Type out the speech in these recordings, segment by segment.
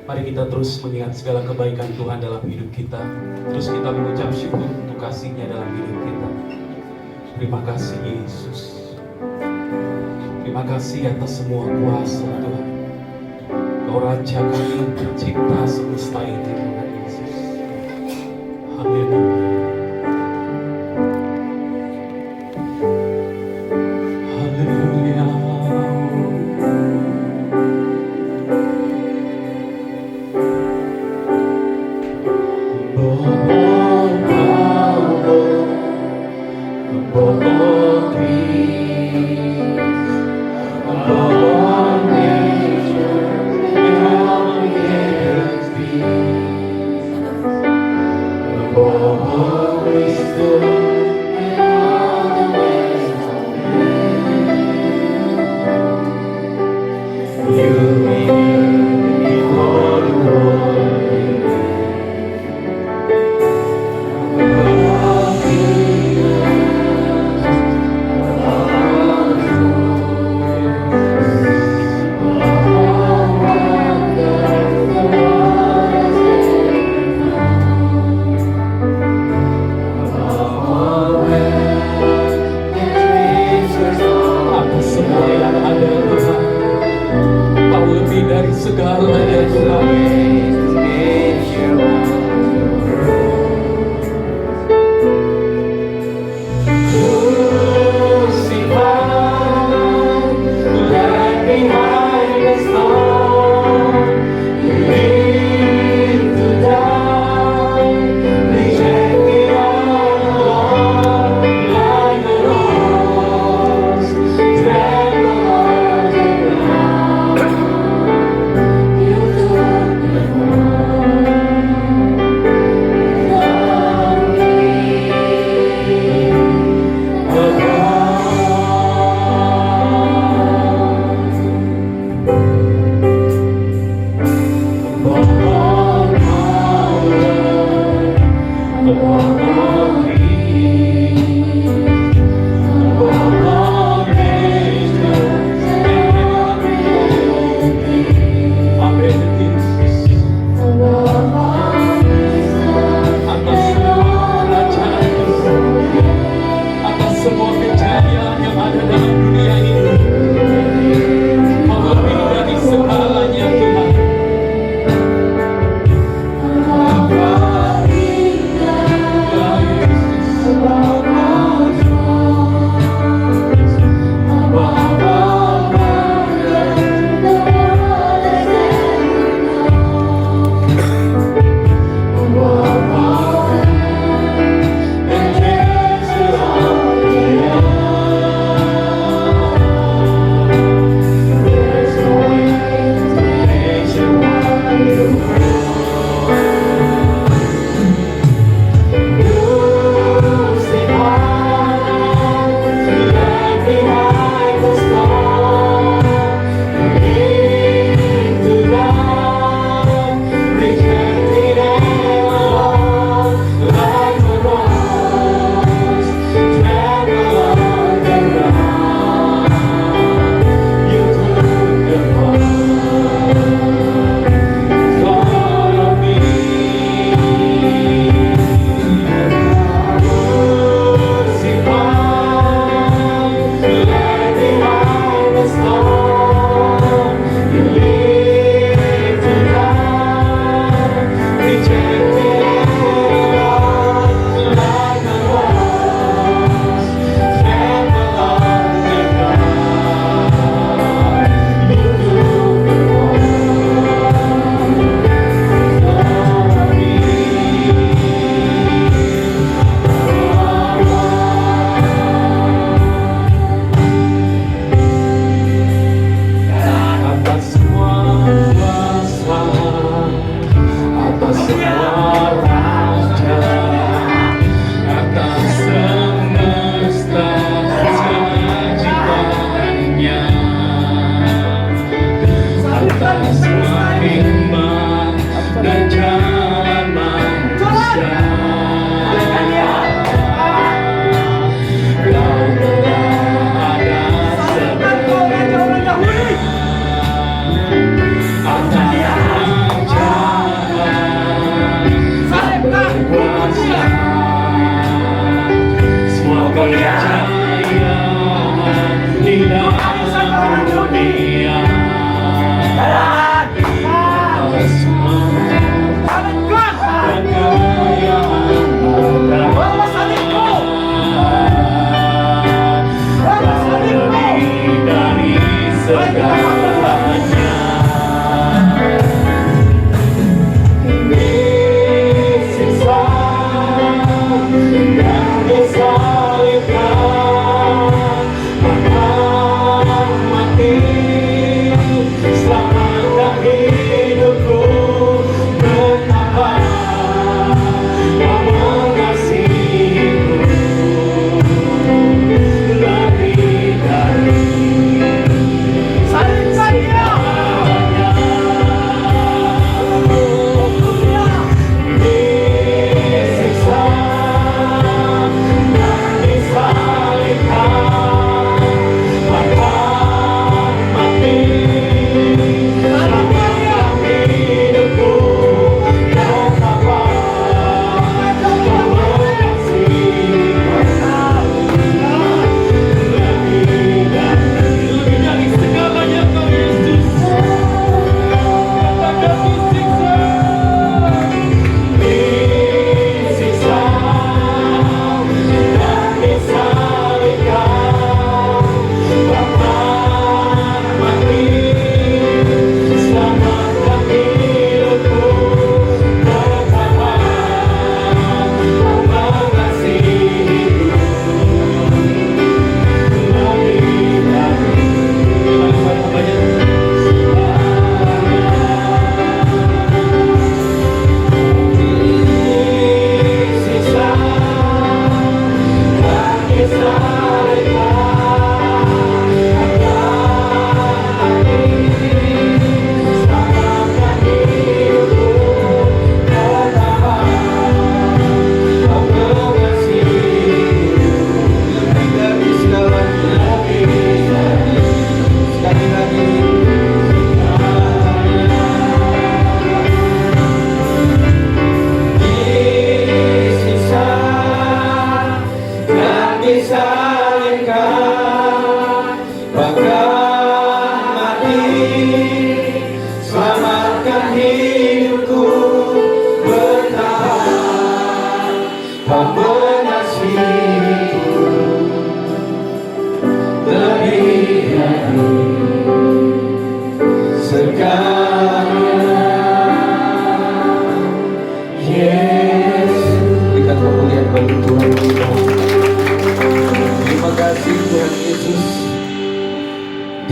Mari kita terus mengingat segala kebaikan Tuhan dalam hidup kita. Terus kita mengucap syukur untuk kasih-Nya dalam hidup kita. Terima kasih Yesus. Terima kasih atas semua kuasa Tuhan. Kau Raja kami, pencipta semesta ini Tuhan Yesus. Haleluya. Haleluya. Segalanya Tuhan.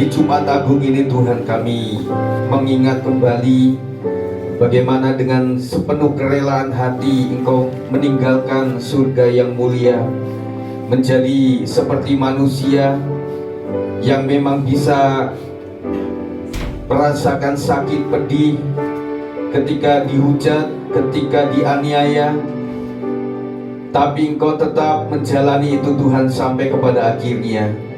Di Jumat Agung ini Tuhan, kami mengingat kembali bagaimana dengan sepenuh kerelaan hati Engkau meninggalkan surga yang mulia, menjadi seperti manusia yang memang bisa merasakan sakit pedih ketika dihujat, ketika dianiaya, tapi Engkau tetap menjalani itu Tuhan sampai kepada akhirnya.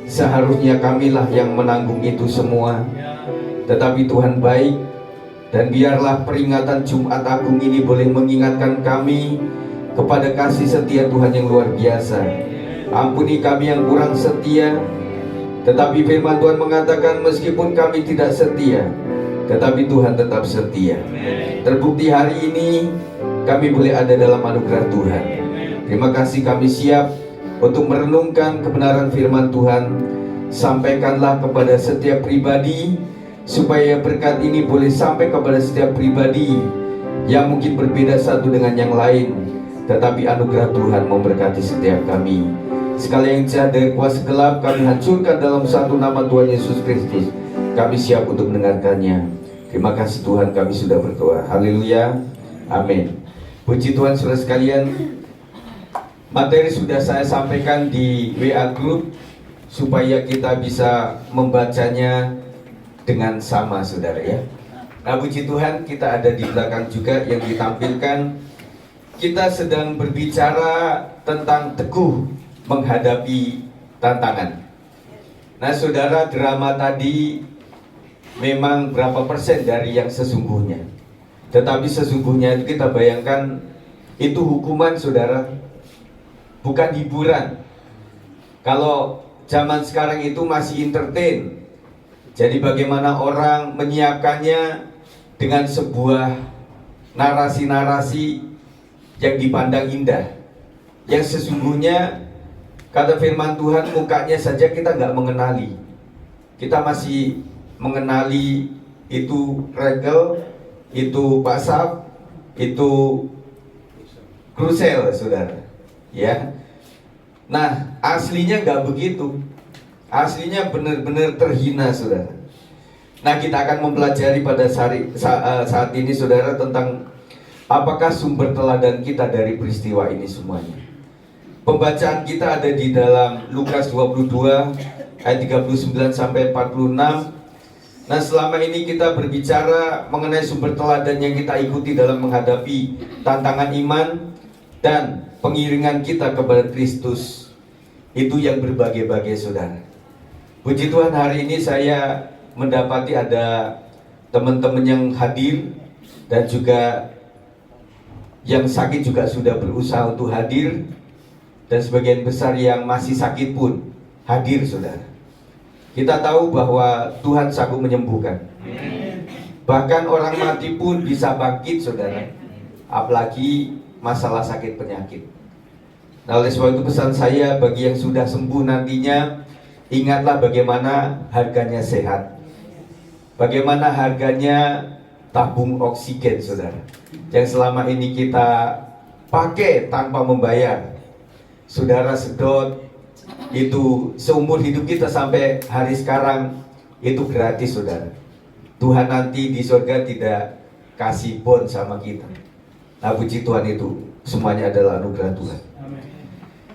Seharusnya kamilah yang menanggung itu semua, tetapi Tuhan baik, dan biarlah peringatan Jumat Agung ini boleh mengingatkan kami kepada kasih setia Tuhan yang luar biasa. Ampuni kami yang kurang setia, tetapi firman Tuhan mengatakan meskipun kami tidak setia, tetapi Tuhan tetap setia. Terbukti hari ini kami boleh ada dalam anugerah Tuhan. Terima kasih, kami siap untuk merenungkan kebenaran firman Tuhan. Sampaikanlah kepada setiap pribadi, supaya berkat ini boleh sampai kepada setiap pribadi yang mungkin berbeda satu dengan yang lain, tetapi anugerah Tuhan memberkati setiap kami. Segala yang jahat dari kuasa gelap kami hancurkan dalam satu nama Tuhan Yesus Kristus. Kami siap untuk mendengarkannya. Terima kasih Tuhan, kami sudah berdoa. Haleluya, amin. Puji Tuhan saudara sekalian. Materi sudah saya sampaikan di WA Group supaya kita bisa membacanya dengan sama, saudara ya. Nah, puji Tuhan, kita ada di belakang juga yang ditampilkan. Kita sedang berbicara tentang teguh menghadapi tantangan. Nah, saudara, drama tadi memang berapa persen dari yang sesungguhnya. Tetapi sesungguhnya itu kita bayangkan itu hukuman, saudara, bukan hiburan. Kalau zaman sekarang itu masih entertain. Jadi bagaimana orang menyiapkannya dengan sebuah narasi-narasi yang dipandang indah, yang sesungguhnya kata firman Tuhan mukanya saja kita nggak mengenali. Kita masih mengenali itu Regel, itu Pasaf, itu Krusel, saudara ya. Nah, aslinya nggak begitu. Aslinya benar-benar terhina, saudara. Nah, kita akan mempelajari pada saat ini, saudara, tentang apakah sumber teladan kita dari peristiwa ini semuanya. Pembacaan kita ada di dalam Lukas 22 ayat 39 sampai 46. Nah, selama ini kita berbicara mengenai sumber teladan yang kita ikuti dalam menghadapi tantangan iman dan pengiringan kita kepada Kristus itu yang berbagai-bagai, saudara. Puji Tuhan, hari ini saya mendapati ada teman-teman yang hadir dan juga yang sakit juga sudah berusaha untuk hadir, dan sebagian besar yang masih sakit pun hadir, saudara. Kita tahu bahwa Tuhan sanggup menyembuhkan. Bahkan orang mati pun bisa bangkit, saudara. Apalagi masalah sakit penyakit. Nah, oleh sebab itu pesan saya bagi yang sudah sembuh nantinya, ingatlah bagaimana harganya sehat, bagaimana harganya tabung oksigen, saudara, yang selama ini kita pakai tanpa membayar. Saudara sedot itu seumur hidup kita sampai hari sekarang itu gratis, saudara. Tuhan nanti di surga tidak kasih bon sama kita. Nah, puji Tuhan, itu semuanya adalah anugerah Tuhan.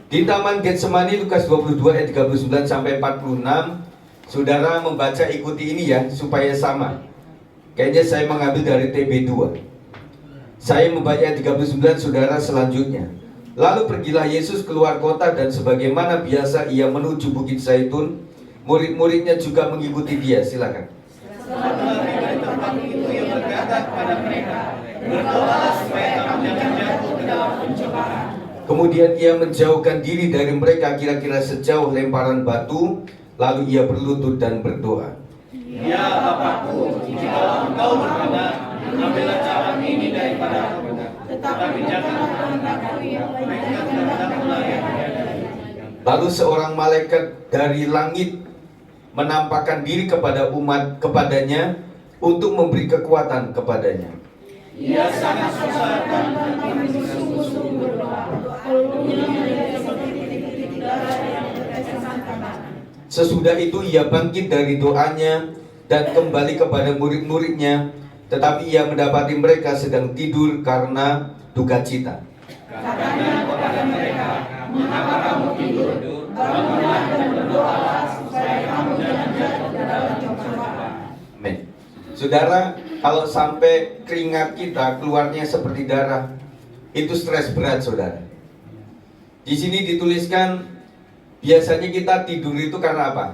Di Taman Getsemani, Lukas 22 ayat 39 sampai 46, saudara membaca, ikuti ini ya supaya sama. Kayaknya saya mengambil dari TB2. Saya membaca ayat 39, saudara, selanjutnya. Lalu pergilah Yesus keluar kota, dan sebagaimana biasa ia menuju Bukit Zaitun. Murid-muridnya juga mengikuti dia. Silakan. Setelah mereka di tempat itu, ia berkata kepada mereka, berdoalah supaya kamu jangan jatuh ke dalam pencobaan. Kemudian ia menjauhkan diri dari mereka kira-kira sejauh lemparan batu, lalu ia berlutut dan berdoa. Ya Bapakku, jika Engkau berkenan, ambillah cawan ini daripada aku. Tetapi janganlah kehendakku yang melainkan kehendakmu yang ada. Lalu seorang malaikat dari langit menampakkan diri kepada umat kepadanya untuk memberi kekuatan kepadanya. Ia sangat susah dan kami sungguh-sungguh berdoa. Mulutnya menjadi seperti titik-titik darah yang bertetesan ke tanah. Sesudah itu ia bangkit dari doanya dan kembali kepada murid-muridnya, tetapi ia mendapati mereka sedang tidur karena duka cita. Katanya kepada mereka, mengapa kamu tidur? Bangunlah dan berdoalah supaya kamu jangan jatuh dalam cobaan. Amin. Saudara, kalau sampai keringat kita keluarnya seperti darah, itu stres berat, saudara. Di sini dituliskan, biasanya kita tidur itu karena apa?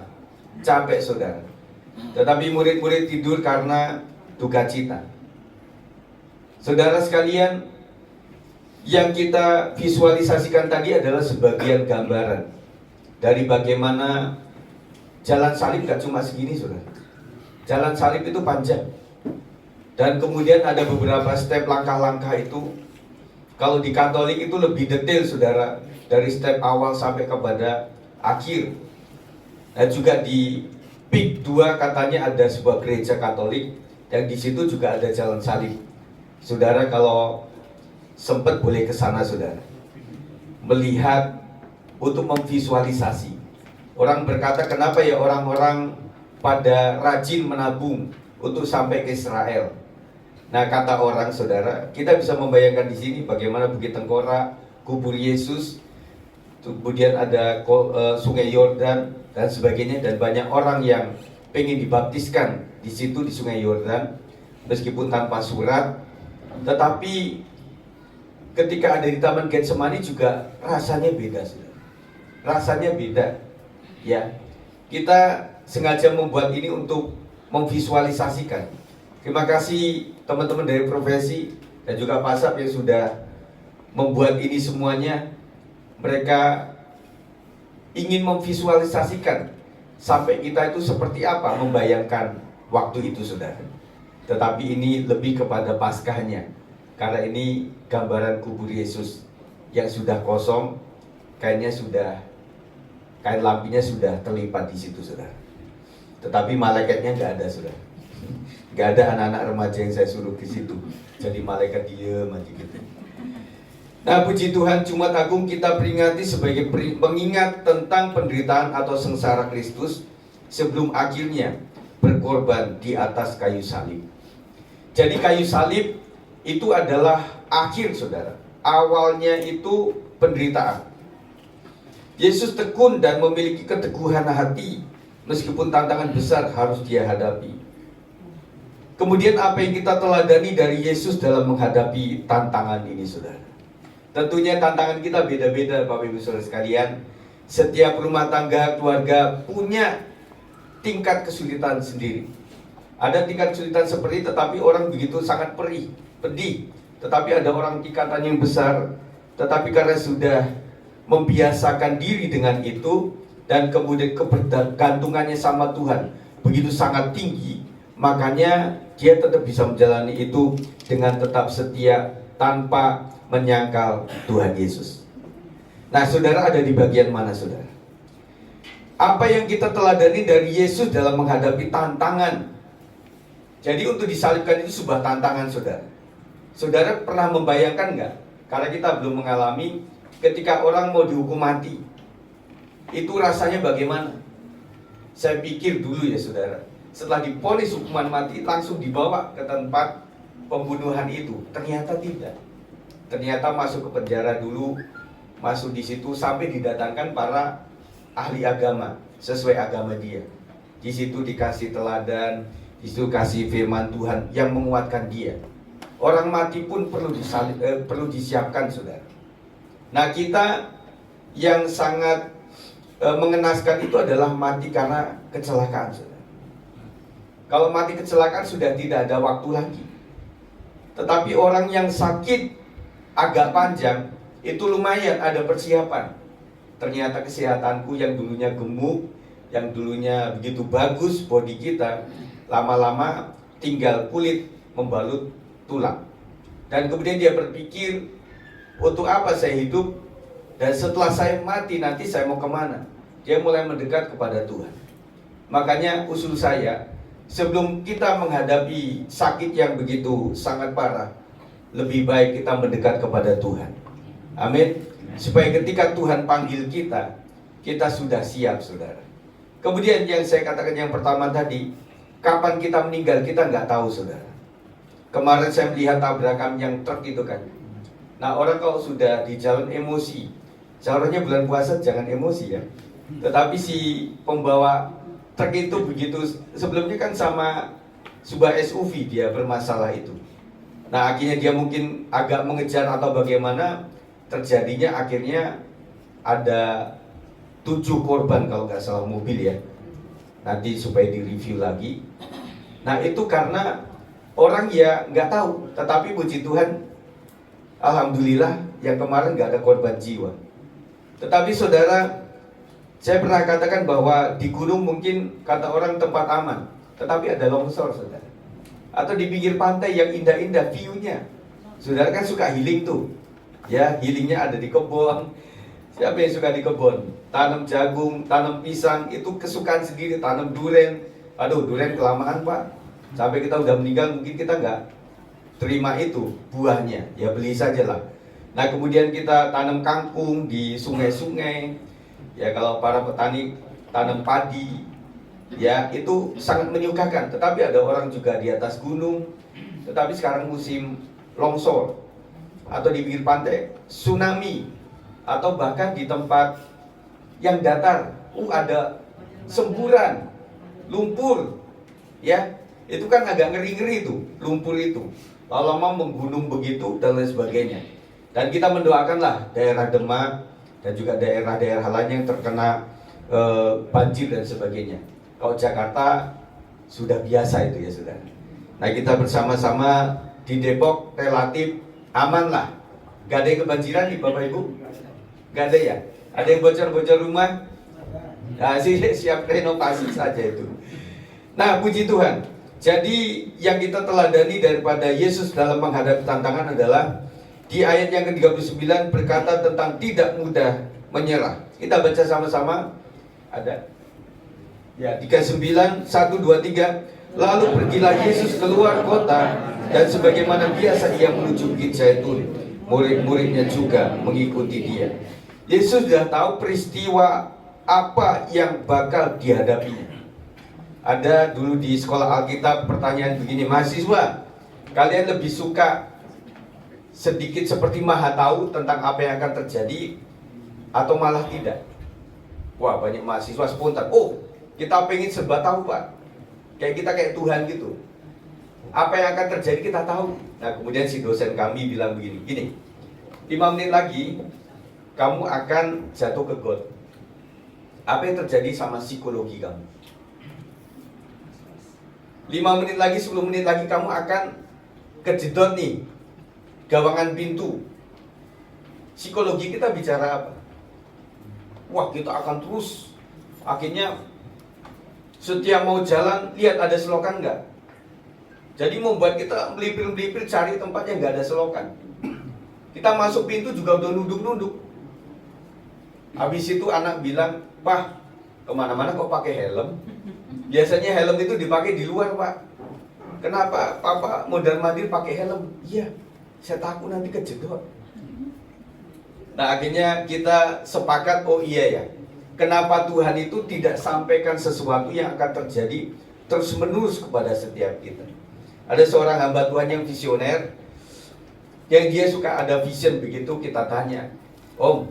Capek, saudara. Tetapi murid-murid tidur karena duka cita. Saudara sekalian, yang kita visualisasikan tadi adalah sebagian gambaran dari bagaimana jalan salib gak cuma segini, saudara. Jalan salib itu panjang. Dan kemudian ada beberapa step langkah-langkah itu. Kalau di Katolik itu lebih detail, saudara, dari step awal sampai kepada akhir. Dan juga di PIK 2 katanya ada sebuah gereja Katolik yang di situ juga ada jalan salib. Saudara kalau sempat boleh ke sana, saudara, melihat untuk memvisualisasi. Orang berkata, kenapa ya orang-orang pada rajin menabung untuk sampai ke Israel? Nah, kata orang, saudara, kita bisa membayangkan di sini bagaimana Bukit Tengkorak, kubur Yesus, kemudian ada Sungai Yordan dan sebagainya, dan banyak orang yang pengen dibaptiskan di situ di Sungai Yordan, meskipun tanpa surat. Tetapi ketika ada di Taman Getsemani juga rasanya beda, saudara. Rasanya beda, ya. Kita sengaja membuat ini untuk memvisualisasikan. Terima kasih teman-teman dari profesi dan juga Pasap yang sudah membuat ini semuanya. Mereka ingin memvisualisasikan sampai kita itu seperti apa membayangkan waktu itu, saudara. Tetapi ini lebih kepada Paskahnya, karena ini gambaran kubur Yesus yang sudah kosong, kain lampinya sudah terlipat di situ, saudara. Tetapi malaikatnya nggak ada, saudara. Nggak ada anak-anak remaja yang saya suruh ke situ. Jadi malaikat diem aja gitu. Nah, puji Tuhan, Jumat Agung kita peringati sebagai mengingat tentang penderitaan atau sengsara Kristus sebelum akhirnya berkorban di atas kayu salib. Jadi kayu salib itu adalah akhir, saudara. Awalnya itu penderitaan. Yesus tekun dan memiliki keteguhan hati meskipun tantangan besar harus dia hadapi. Kemudian apa yang kita teladani dari Yesus dalam menghadapi tantangan ini, saudara? Tentunya tantangan kita beda-beda, Bapak Ibu Saudara sekalian. Setiap rumah tangga, keluarga punya tingkat kesulitan sendiri. Ada tingkat kesulitan seperti itu, tetapi orang begitu sangat pedih. Tetapi ada orang tingkatan yang besar, tetapi karena sudah membiasakan diri dengan itu, dan kemudian kebergantungannya sama Tuhan begitu sangat tinggi, makanya dia tetap bisa menjalani itu dengan tetap setia tanpa menyangkal Tuhan Yesus. Nah, saudara, ada di bagian mana, saudara? Apa yang kita teladani dari Yesus dalam menghadapi tantangan? Jadi untuk disalibkan itu sebuah tantangan, saudara. Saudara pernah membayangkan nggak? Karena kita belum mengalami, ketika orang mau dihukum mati, itu rasanya bagaimana? Saya pikir dulu ya, saudara, setelah divonis hukuman mati langsung dibawa ke tempat pembunuhan itu. Ternyata tidak. Ternyata masuk ke penjara dulu, masuk di situ sampai didatangkan para ahli agama sesuai agama dia. Di situ dikasih teladan, di situ kasih firman Tuhan yang menguatkan dia. Orang mati pun perlu disiapkan, saudara. Nah, kita yang sangat mengenaskan itu adalah mati karena kecelakaan, saudara. Kalau mati kecelakaan sudah tidak ada waktu lagi. Tetapi orang yang sakit agak panjang, itu lumayan ada persiapan. Ternyata kesehatanku yang dulunya gemuk, yang dulunya begitu bagus bodi kita, lama-lama tinggal kulit membalut tulang. Dan kemudian dia berpikir, untuk apa saya hidup? Dan setelah saya mati nanti saya mau kemana? Dia mulai mendekat kepada Tuhan. Makanya usul saya, sebelum kita menghadapi sakit yang begitu sangat parah, lebih baik kita mendekat kepada Tuhan. Amin. Supaya ketika Tuhan panggil kita, kita sudah siap, saudara. Kemudian yang saya katakan yang pertama tadi, kapan kita meninggal kita nggak tahu, saudara. Kemarin saya melihat tabrakan yang truk itu kan. Nah, orang kalau sudah di jalan emosi, seharusnya bulan puasa jangan emosi ya. Tetapi si pembawa truk itu begitu, sebelumnya kan sama sebuah SUV dia bermasalah itu. Nah, akhirnya dia mungkin agak mengejar atau bagaimana, terjadinya akhirnya ada 7 korban kalau nggak salah mobil ya. Nanti supaya direview lagi. Nah, itu karena orang ya nggak tahu, tetapi puji Tuhan, alhamdulillah yang kemarin nggak ada korban jiwa. Tetapi saudara, saya pernah katakan bahwa di gunung mungkin kata orang tempat aman, tetapi ada longsor, saudara. Atau di pinggir pantai yang indah-indah view-nya. Saudara kan suka healing tuh, ya healingnya ada di kebun. Siapa yang suka di kebun? Tanam jagung, tanam pisang, itu kesukaan sendiri. Tanam duren, aduh duren kelamaan pak, sampai kita udah meninggal mungkin kita nggak terima itu buahnya, ya beli saja lah. Nah kemudian kita tanam kangkung di sungai-sungai, ya kalau para petani tanam padi, ya itu sangat menyukakan. Tetapi ada orang juga di atas gunung, tetapi sekarang musim longsor, atau di pinggir pantai tsunami, atau bahkan di tempat yang datar, ada semburan, lumpur, ya itu kan agak ngeri-ngeri itu, lumpur itu. Lama menggunung begitu dan lain sebagainya. Dan kita mendoakanlah daerah Demak dan juga daerah-daerah lain yang terkena banjir dan sebagainya. Kalau Jakarta sudah biasa itu ya saudara. Nah kita bersama-sama di Depok relatif aman lah. Gak ada yang kebanjiran nih Bapak Ibu? Gak ada ya? Ada yang bocor-bocor rumah? Nah siap renovasi saja itu. Nah puji Tuhan. Jadi yang kita teladani daripada Yesus dalam menghadapi tantangan adalah di ayat yang ke-39 berkata tentang tidak mudah menyerah. Kita baca sama-sama. Ada? Ya, 39, 1, 2, 3. Lalu pergilah Yesus keluar kota, dan sebagaimana biasa ia menuju Bukit Zaitun. Murid-muridnya juga mengikuti dia. Yesus sudah tahu peristiwa apa yang bakal dihadapinya. Ada dulu di sekolah Alkitab pertanyaan begini, mahasiswa, kalian lebih suka sedikit seperti maha tahu tentang apa yang akan terjadi atau malah tidak? Wah banyak mahasiswa spontan, oh kita pengen serba tahu pak, kayak Tuhan gitu. Apa yang akan terjadi kita tahu. Nah kemudian si dosen kami bilang begini, gini, 5 menit lagi kamu akan jatuh ke got. Apa yang terjadi sama psikologi kamu? 5 menit lagi, 10 menit lagi kamu akan kejedot nih gawangan pintu. Psikologi kita bicara apa? Wah kita akan terus, akhirnya setiap mau jalan lihat ada selokan enggak. Jadi membuat kita melipir-melipir cari tempat yang enggak ada selokan. Kita masuk pintu juga udah nunduk-nunduk. Habis itu anak bilang, "Pak, kemana-mana kok pakai helm?" Biasanya helm itu dipakai di luar, Pak. Kenapa Papa mondar-mandir pakai helm? Iya, saya takut nanti kejedot. Nah akhirnya kita sepakat, oh iya ya, kenapa Tuhan itu tidak sampaikan sesuatu yang akan terjadi terus menerus kepada setiap kita. Ada seorang hamba Tuhan yang visioner, yang dia suka ada vision begitu, kita tanya, Om,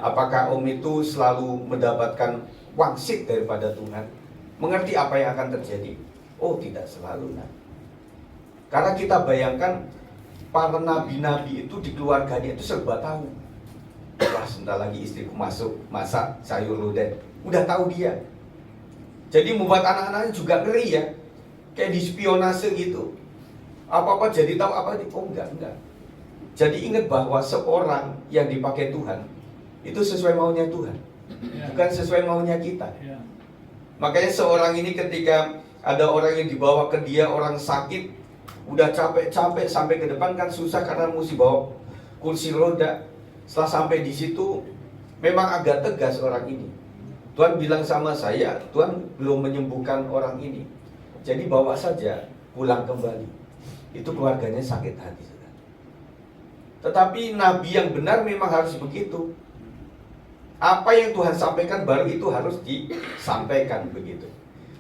apakah Om itu selalu mendapatkan wangsit daripada Tuhan? Mengerti apa yang akan terjadi? Oh tidak selalu, nah. Karena kita bayangkan para nabi-nabi itu di keluarganya itu serba tahu. Wah sebentar lagi istriku masuk masak sayur lodeh, udah tahu dia. Jadi membuat anak-anaknya juga ngeri ya, kayak dispionase gitu. Apa-apa jadi tahu apa ini? Oh enggak. Jadi ingat bahwa seorang yang dipakai Tuhan itu sesuai maunya Tuhan, bukan sesuai maunya kita. Makanya seorang ini ketika ada orang yang dibawa ke dia, orang sakit, udah capek-capek sampai ke depan kan susah karena mesti bawa kursi roda. Setelah sampai di situ, memang agak tegas orang ini. Tuhan bilang sama saya, Tuhan belum menyembuhkan orang ini. Jadi bawa saja pulang kembali. Itu keluarganya sakit hati. Tetapi nabi yang benar memang harus begitu. Apa yang Tuhan sampaikan baru itu harus disampaikan begitu.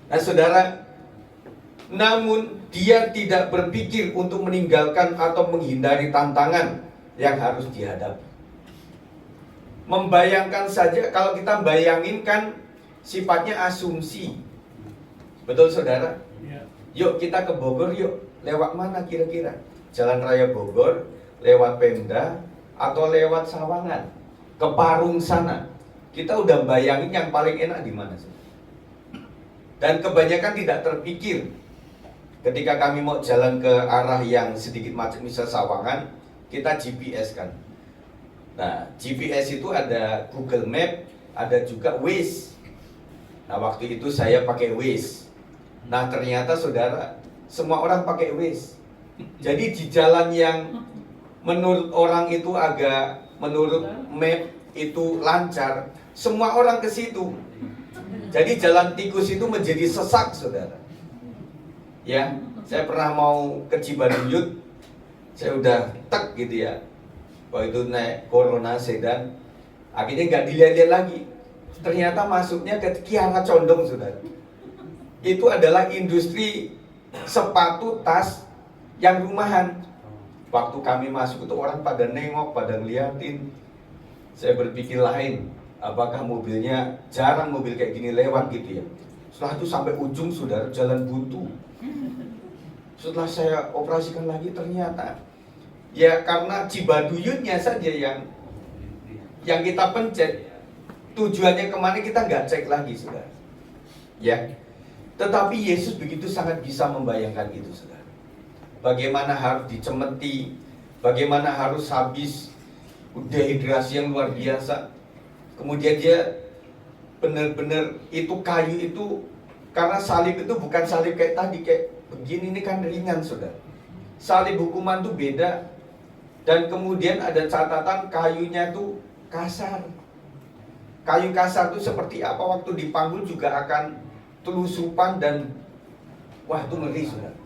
Nah saudara, namun dia tidak berpikir untuk meninggalkan atau menghindari tantangan yang harus dihadapi. Membayangkan saja, kalau kita bayangin kan sifatnya asumsi. Betul saudara? Yuk kita ke Bogor yuk. Lewat mana kira-kira? Jalan Raya Bogor, lewat Pemda, atau lewat Sawangan? Ke Parung sana. Kita udah bayangin yang paling enak di mana sih? Dan kebanyakan tidak terpikir. Ketika kami mau jalan ke arah yang sedikit macet, misal Sawangan, kita GPS kan. Nah, GPS itu ada Google Map, ada juga Waze. Nah, waktu itu saya pakai Waze. Nah, ternyata saudara, semua orang pakai Waze. Jadi di jalan yang menurut orang itu menurut map itu lancar, semua orang ke situ. Jadi jalan tikus itu menjadi sesak, saudara. Ya, saya pernah mau ke Cibaduyut, saya udah tek gitu ya. Waktu itu naik Corona sedan, akhirnya nggak dilihat-lihat lagi. Ternyata masuknya ke Kiara Condong, saudara. Itu adalah industri sepatu, tas yang rumahan. Waktu kami masuk itu orang pada nengok, pada ngeliatin. Saya berpikir lain, apakah mobilnya, jarang mobil kayak gini lewat gitu ya. Setelah itu sampai ujung saudara, jalan buntu. Setelah saya operasikan lagi ternyata ya karena Cibaduyutnya saja yang kita pencet, tujuannya kemana kita nggak cek lagi saudara. Ya, tetapi Yesus begitu sangat bisa membayangkan itu saudara. Bagaimana harus dicemeti, bagaimana harus habis dehidrasi yang luar biasa. Kemudian dia benar-benar itu kayu itu, karena salib itu bukan salib kayak tadi kayak begini, ini kan ringan saudara. Salib hukuman itu beda. Dan kemudian ada catatan kayunya itu kasar. Kayu kasar itu seperti apa, waktu dipanggul juga akan telusupan dan wah itu ngeri saudara.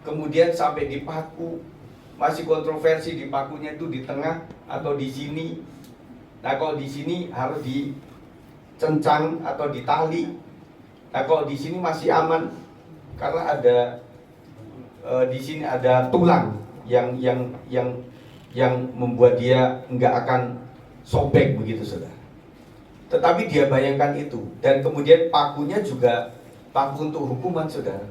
Kemudian sampai dipaku, masih kontroversi dipakunya itu di tengah atau di sini. Nah kalau di sini harus dicencang atau ditali. Nah kalau di sini masih aman karena ada di sini ada tulang yang membuat dia nggak akan sobek begitu saudara. Tetapi dia bayangkan itu, dan kemudian pakunya juga paku untuk hukuman saudara.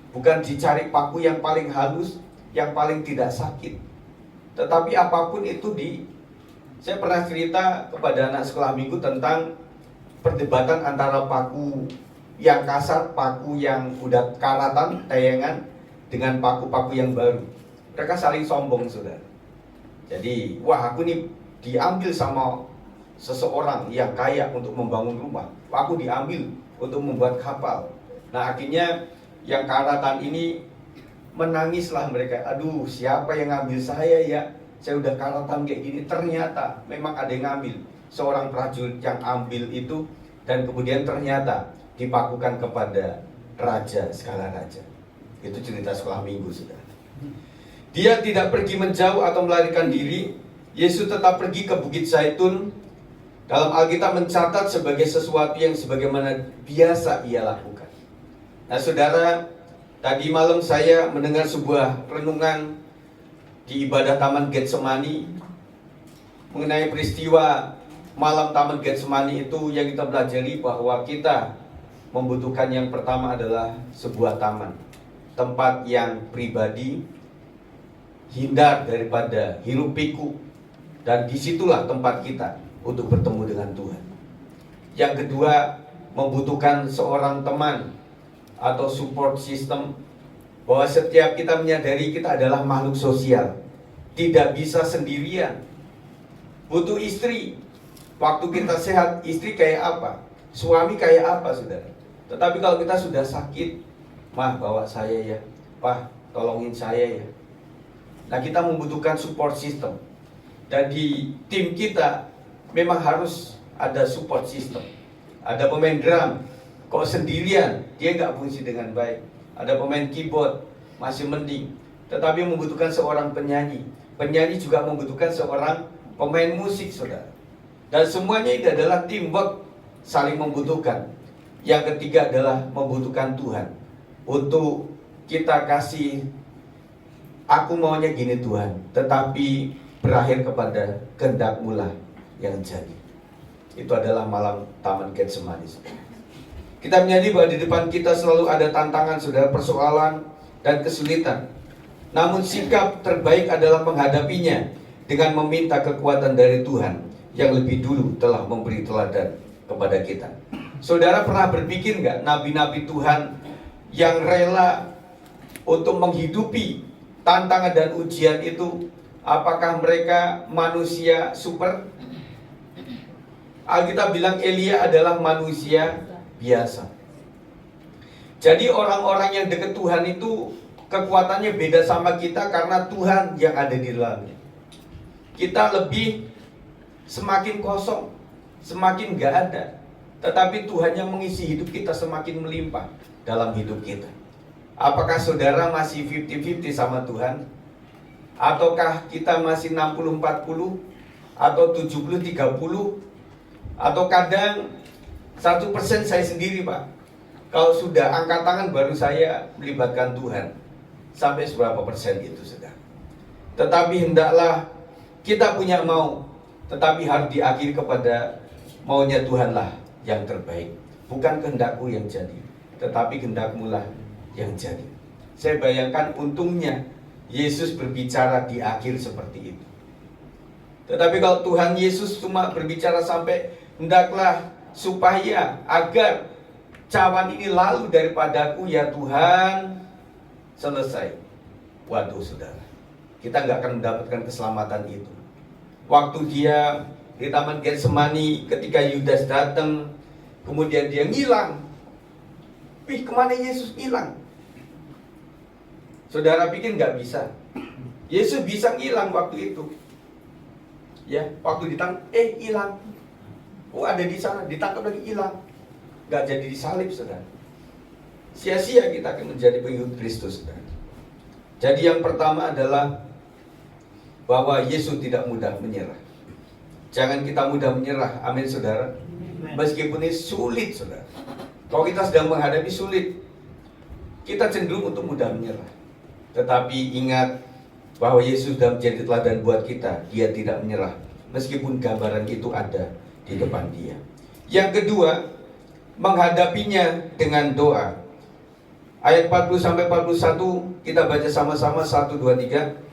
Bukan dicari paku yang paling halus, yang paling tidak sakit. Tetapi apapun itu saya pernah cerita kepada anak sekolah minggu tentang perdebatan antara paku yang kasar, paku yang udah karatan, tayangan, dengan paku-paku yang baru. Mereka saling sombong saudara. Jadi, wah aku nih diambil sama seseorang yang kaya untuk membangun rumah, aku diambil untuk membuat kapal. Nah akhirnya yang karatan ini menangislah mereka, aduh siapa yang ngambil saya ya, saya udah karatan kayak gini. Ternyata memang ada yang ngambil, seorang prajurit yang ambil itu, dan kemudian ternyata dipakukan kepada raja, skala raja. Itu cerita sekolah minggu saudara. Dia tidak pergi menjauh atau melarikan diri. Yesus tetap pergi ke Bukit Zaitun. Dalam Alkitab mencatat sebagai sesuatu yang sebagaimana biasa ia lakukan. Nah saudara, tadi malam saya mendengar sebuah renungan di ibadah Taman Getsemani mengenai peristiwa malam Taman Getsemani itu. Yang kita pelajari bahwa kita membutuhkan yang pertama adalah sebuah taman, tempat yang pribadi, hindar daripada hiruk pikuk, dan disitulah tempat kita untuk bertemu dengan Tuhan. Yang kedua, membutuhkan seorang teman atau support system, bahwa setiap kita menyadari kita adalah makhluk sosial, tidak bisa sendirian. Butuh istri. Waktu kita sehat, istri kayak apa? Suami kayak apa saudara? Tetapi kalau kita sudah sakit, mah bawa saya ya, pah tolongin saya ya. Nah kita membutuhkan support system. Dan di tim kita memang harus ada support system. Ada pemain drum, kok sendirian dia nggak fungsi dengan baik. Ada pemain keyboard, masih mending. Tetapi membutuhkan seorang penyanyi. Penyanyi juga membutuhkan seorang pemain musik saudara. Dan semuanya ini adalah teamwork, saling membutuhkan. Yang ketiga adalah membutuhkan Tuhan. Untuk kita kasih, aku maunya gini Tuhan, tetapi berakhir kepada kehendak-Mu lah yang jadi. Itu adalah malam Taman Getsemani. Kita menyadari bahwa di depan kita selalu ada tantangan, saudara, persoalan dan kesulitan. Namun sikap terbaik adalah menghadapinya dengan meminta kekuatan dari Tuhan yang lebih dulu telah memberi teladan kepada kita. Saudara pernah berpikir nggak, nabi-nabi Tuhan yang rela untuk menghidupi tantangan dan ujian itu, apakah mereka manusia super? Alkitab bilang Elia adalah manusia biasa. Jadi orang-orang yang dekat Tuhan itu kekuatannya beda sama kita karena Tuhan yang ada di dalamnya. Kita lebih semakin kosong, semakin gak ada. Tetapi Tuhan yang mengisi hidup kita semakin melimpah dalam hidup kita. Apakah saudara masih 50-50 sama Tuhan? Ataukah kita masih 60-40? Atau 70-30? Atau kadang 1% saya sendiri, Pak. Kalau sudah angkat tangan baru saya melibatkan Tuhan. Sampai seberapa persen itu, saudara. Tetapi hendaklah kita punya mau, tetapi harus diakhiri kepada maunya Tuhanlah yang terbaik. Bukan kehendakku yang jadi, tetapi kehendak-Mu lah yang jadi. Saya bayangkan untungnya Yesus berbicara di akhir seperti itu. Tetapi kalau Tuhan Yesus cuma berbicara sampai hendaklah supaya agar cawan ini lalu daripadaku ya Tuhan, selesai. Waduh saudara, kita nggak akan mendapatkan keselamatan itu. Waktu dia di Taman Getsemani, ketika Yudas datang, kemudian dia ngilang. Wih, kemana Yesus ngilang? Saudara pikir nggak bisa? Yesus bisa ngilang waktu itu. Ya, waktu ditangkap, hilang. Oh, ada di sana, ditangkap lagi hilang. Nggak jadi disalib, saudara. Sia-sia kita akan menjadi pengikut Kristus, saudara. Jadi yang pertama adalah bahwa Yesus tidak mudah menyerah. Jangan kita mudah menyerah, amin saudara. Meskipun ini sulit saudara. Kalau kita sedang menghadapi sulit, kita cenderung untuk mudah menyerah. Tetapi ingat bahwa Yesus sudah menjadi teladan buat kita. Dia tidak menyerah, meskipun gambaran itu ada di depan dia. Yang kedua, menghadapinya dengan doa. Ayat 40-41 kita baca sama-sama, 1, 2, 3.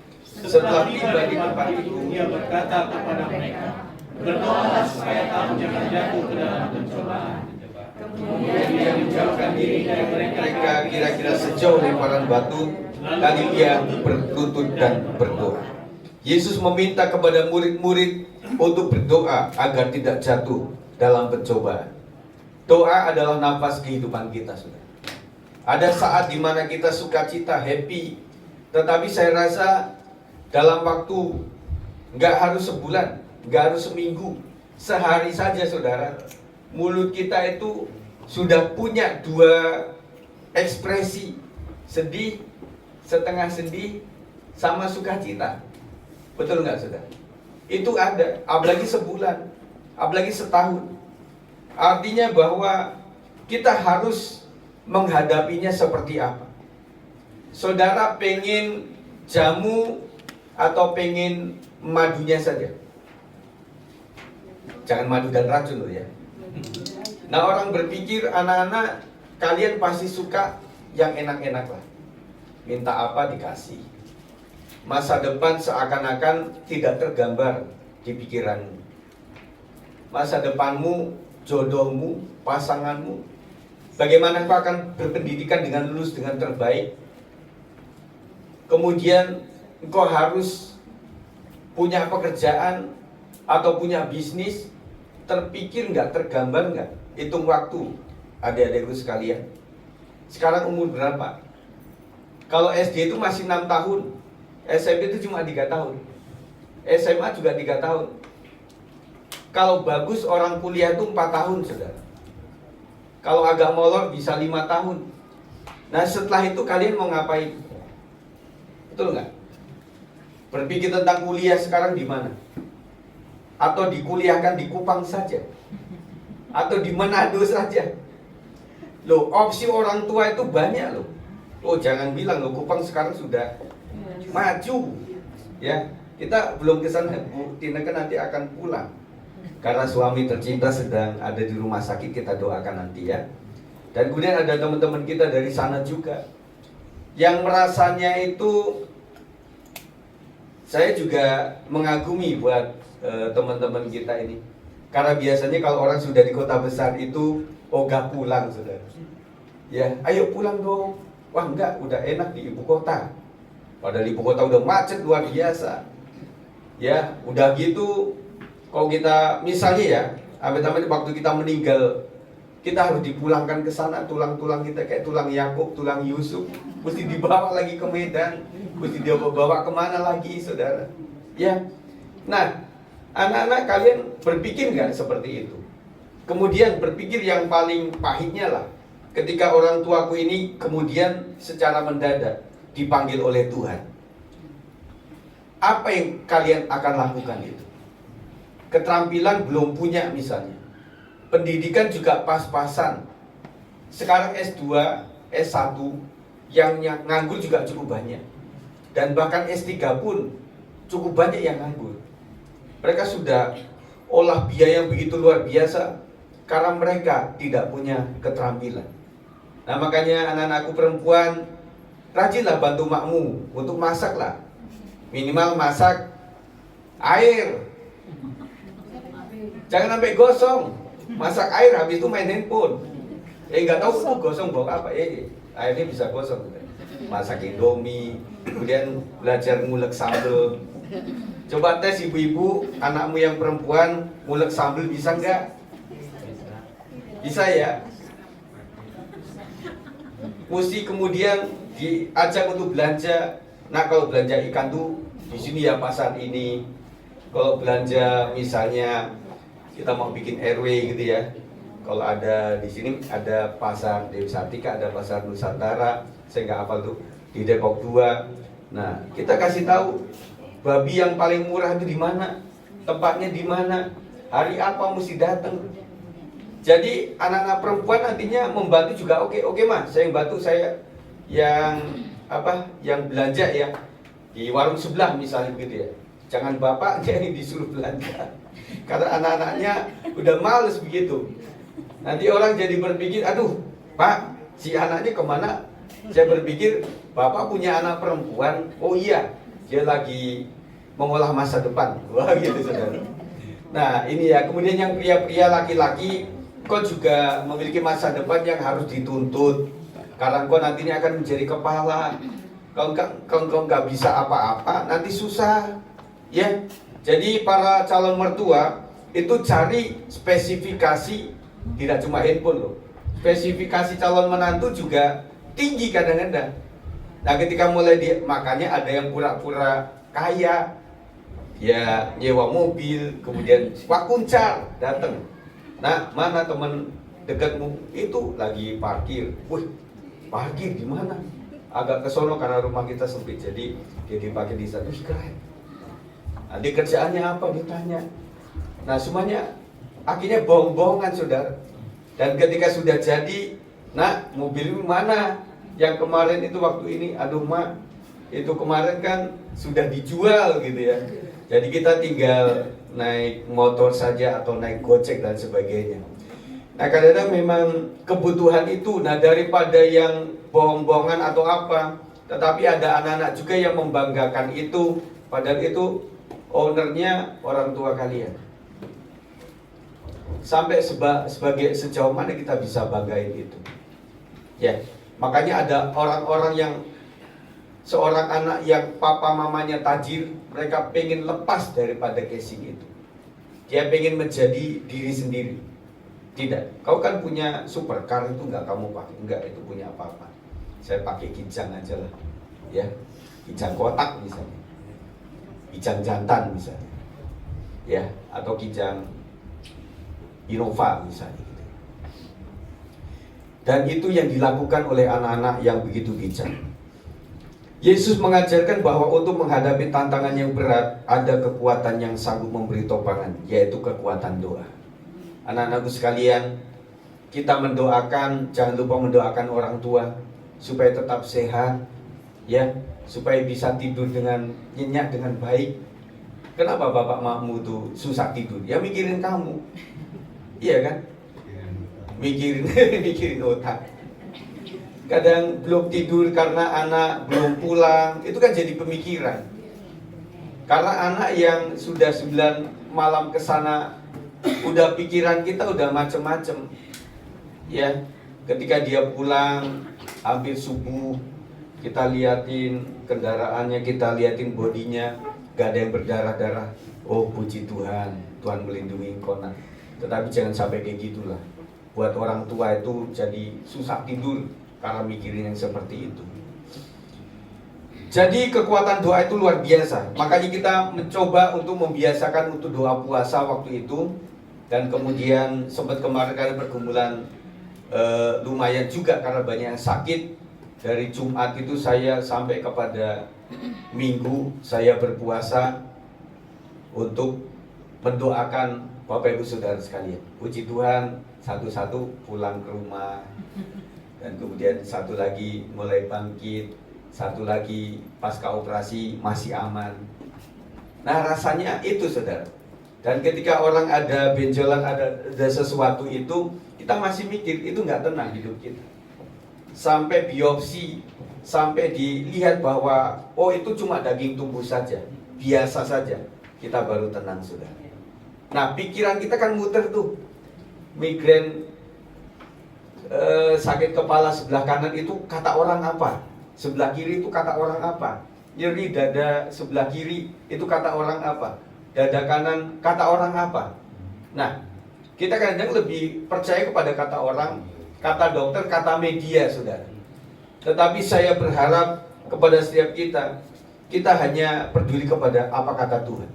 Setelah tiba di tempat itu, dia berkata kepada mereka, berdoalah supaya kamu jangan jatuh ke dalam pencobaan. Kemudian dia menjauhkan diri dari mereka kira-kira sejauh lemparan batu. Lalu ia berlutut dan berdoa. Yesus meminta kepada murid-murid untuk berdoa agar tidak jatuh dalam pencobaan. Doa adalah nafas kehidupan kita, saudara. Ada saat di mana kita sukacita, happy, tetapi saya rasa dalam waktu nggak harus sebulan, nggak harus seminggu, sehari saja saudara, mulut kita itu sudah punya dua ekspresi, sedih, setengah sedih, sama sukacita. Betul nggak saudara? Itu ada, apalagi sebulan, apalagi setahun. Artinya bahwa kita harus menghadapinya seperti apa. Saudara pengen jamu atau pengen madunya saja? Jangan madu dan racun loh ya. Nah orang berpikir, anak-anak kalian pasti suka yang enak-enak lah. Minta apa dikasih. Masa depan seakan-akan tidak tergambar di pikiranmu. Masa depanmu, jodohmu, pasanganmu, bagaimana kau akan berpendidikan dengan lulus dengan terbaik. Kemudian engkau harus punya pekerjaan atau punya bisnis. Terpikir nggak, tergambar nggak? Hitung waktu, adik-adikku sekalian. Sekarang umur berapa? Kalau SD itu masih 6 tahun, SMP itu cuma 3 tahun, SMA juga 3 tahun. Kalau bagus orang kuliah itu 4 tahun saudara. Kalau agak molor bisa 5 tahun. Nah setelah itu kalian mau ngapain? Betul nggak? Berpikir tentang kuliah sekarang di mana? atau dikuliahkan di Kupang saja, atau di Manado saja. Loh, opsi orang tua itu banyak loh. Oh, jangan bilang loh, Kupang sekarang sudah maju. Ya, kita belum ke sana. Bu Tina kan nanti akan pulang. Karena suami tercinta sedang ada di rumah sakit, kita doakan nanti ya. Dan kemudian ada teman-teman kita dari sana juga yang merasanya itu, saya juga mengagumi buat teman-teman kita ini. Karena biasanya kalau orang sudah di kota besar itu ogah pulang, saudara. Ya, ayo pulang dong. Wah enggak, udah enak di ibu kota. Padahal ibu kota udah macet luar biasa. Ya, udah gitu. Kalau kita misalnya ya, amit-amit waktu kita meninggal, kita harus dipulangkan ke sana, tulang-tulang kita kayak tulang Yakub, tulang Yusuf, mesti dibawa lagi ke Medan, mesti dibawa kemana lagi, saudara? Ya, nah, anak-anak kalian berpikir nggak seperti itu? Kemudian berpikir yang paling pahitnya lah, ketika orang tuaku ini kemudian secara mendadak dipanggil oleh Tuhan. Apa yang kalian akan lakukan itu? Keterampilan belum punya misalnya, pendidikan juga pas-pasan. Sekarang S2, S1, yang nganggur juga cukup banyak. Dan bahkan S3 pun cukup banyak yang nganggur. Mereka sudah olah biaya yang begitu luar biasa karena mereka tidak punya keterampilan. Nah makanya anak-anakku perempuan, rajinlah bantu makmu untuk masaklah. Minimal masak air. Jangan sampai gosong. Masak air habis itu main handphone. Nggak tahu itu gosong bawa apa. Airnya bisa gosong. Masak Indomie, kemudian belajar ngulek sambal. Coba tes ibu-ibu, anakmu yang perempuan ngulek sambal bisa nggak? Bisa ya. Mesti kemudian diajak untuk belanja. Nah kalau belanja ikan tuh di sini ya pasar ini. Kalau belanja misalnya kita mau bikin RW gitu ya. Kalau ada di sini ada pasar Dewi Sartika, ada pasar Nusantara, saya nggak hafal tuh, di Depok 2. Nah, kita kasih tahu babi yang paling murah itu di mana, tempatnya di mana, hari apa mesti datang. Jadi anak-anak perempuan nantinya membantu juga. Oke Mas, saya yang bantu, saya yang belanja ya di warung sebelah misalnya begitu ya. Jangan bapaknya yang disuruh belanja. Karena anak-anaknya udah males begitu. Nanti orang jadi berpikir, aduh Pak, si anaknya kemana? Saya berpikir, Bapak punya anak perempuan. Oh iya, dia lagi mengolah masa depan. Wah gitu saudara. Nah ini ya, kemudian yang pria-pria laki-laki, kau juga memiliki masa depan yang harus dituntut. Karena kau nantinya akan menjadi kepala. Kalau nggak bisa apa-apa, nanti susah. Ya, jadi para calon mertua itu cari spesifikasi, tidak cuma handphone loh. Spesifikasi calon menantu juga tinggi kadang-kadang. Nah ketika mulai makanya ada yang pura-pura kaya, ya nyewa mobil, kemudian Pak Kuncar datang. Nah mana teman dekatmu itu lagi parkir. Wih, parkir di mana? Agak ke sono karena rumah kita sempit, jadi dia dipakai di sana. Wih keren. Nanti kerjaannya apa ditanya. Nah semuanya akhirnya bohong-bohongan saudara. Dan ketika sudah jadi, nah mobil mana yang kemarin itu waktu ini, aduh mak, itu kemarin kan sudah dijual gitu ya. Jadi kita tinggal naik motor saja atau naik gojek dan sebagainya. Nah kadang-kadang memang kebutuhan itu, nah daripada yang bohong-bohongan atau apa, tetapi ada anak-anak juga yang membanggakan itu, padahal itu ownernya orang tua kalian. Sampai sebagai sejauh mana kita bisa banggain itu. Ya, makanya ada orang-orang yang seorang anak yang papa mamanya tajir, mereka pengen lepas daripada casing itu. Dia pengen menjadi diri sendiri. Tidak, kau kan punya supercar itu nggak kamu pakai, enggak itu punya apa-apa. Saya pakai Kijang aja lah, ya, Kijang kotak misalnya. Kijang jantan misalnya, ya, atau Kijang Innova misalnya gitu. Dan itu yang dilakukan oleh anak-anak yang begitu bijak. Yesus mengajarkan bahwa untuk menghadapi tantangan yang berat, ada kekuatan yang sanggup memberi topangan, yaitu kekuatan doa. Anak-anakku sekalian, kita mendoakan, jangan lupa mendoakan orang tua supaya tetap sehat, ya, supaya bisa tidur dengan nyenyak dengan baik. Kenapa bapak makmu tuh susah tidur? Ya mikirin kamu, iya kan? Mikirin mikirin otak. Kadang belum tidur karena anak belum pulang, itu kan jadi pemikiran. Karena anak yang sudah 9 malam ke sana, udah pikiran kita udah macem-macem. Ya, ketika dia pulang hampir subuh, kita liatin kendaraannya, kita liatin bodinya, gak ada yang berdarah-darah. Oh puji Tuhan, Tuhan melindungi engkau nak. Tetapi jangan sampai kayak gitulah. Buat orang tua itu jadi susah tidur karena mikirin yang seperti itu. Jadi kekuatan doa itu luar biasa. Makanya kita mencoba untuk membiasakan untuk doa puasa waktu itu. Dan kemudian sempat kemarin kali pergumulan lumayan juga karena banyak yang sakit. Dari Jumat itu saya sampai kepada Minggu saya berpuasa untuk mendoakan Bapak Ibu Saudara sekalian. Puji Tuhan, satu-satu pulang ke rumah. Dan kemudian satu lagi mulai bangkit, satu lagi pasca operasi masih aman. Nah rasanya itu saudara. Dan ketika orang ada benjolan, ada sesuatu itu, kita masih mikir, itu nggak tenang hidup kita. Sampai biopsi, sampai dilihat bahwa oh itu cuma daging tumbuh saja, biasa saja, kita baru tenang saudara. Nah pikiran kita kan muter tuh, migrain, sakit kepala sebelah kanan itu kata orang apa? Sebelah kiri itu kata orang apa? Nyeri dada sebelah kiri itu kata orang apa? Dada kanan kata orang apa? Nah, kita kadang-kadang lebih percaya kepada kata orang, kata dokter, kata media, saudara. Tetapi saya berharap kepada setiap kita hanya peduli kepada apa kata Tuhan.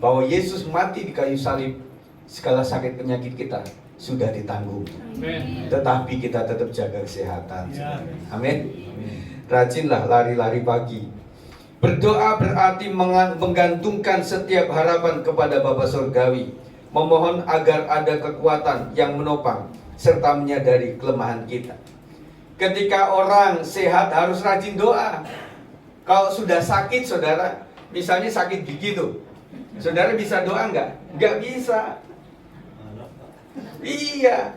Bahwa Yesus mati di kayu salib, segala sakit penyakit kita sudah ditanggung. Amen. Tetapi kita tetap jaga kesehatan. Ya. Amin. Rajinlah lari-lari pagi. Berdoa berarti menggantungkan setiap harapan kepada Bapa Surgawi. Memohon agar ada kekuatan yang menopang serta menyadari kelemahan kita. Ketika orang sehat harus rajin doa. Kalau sudah sakit saudara, misalnya sakit gigi tuh, saudara bisa doa nggak? Nggak bisa. Iya,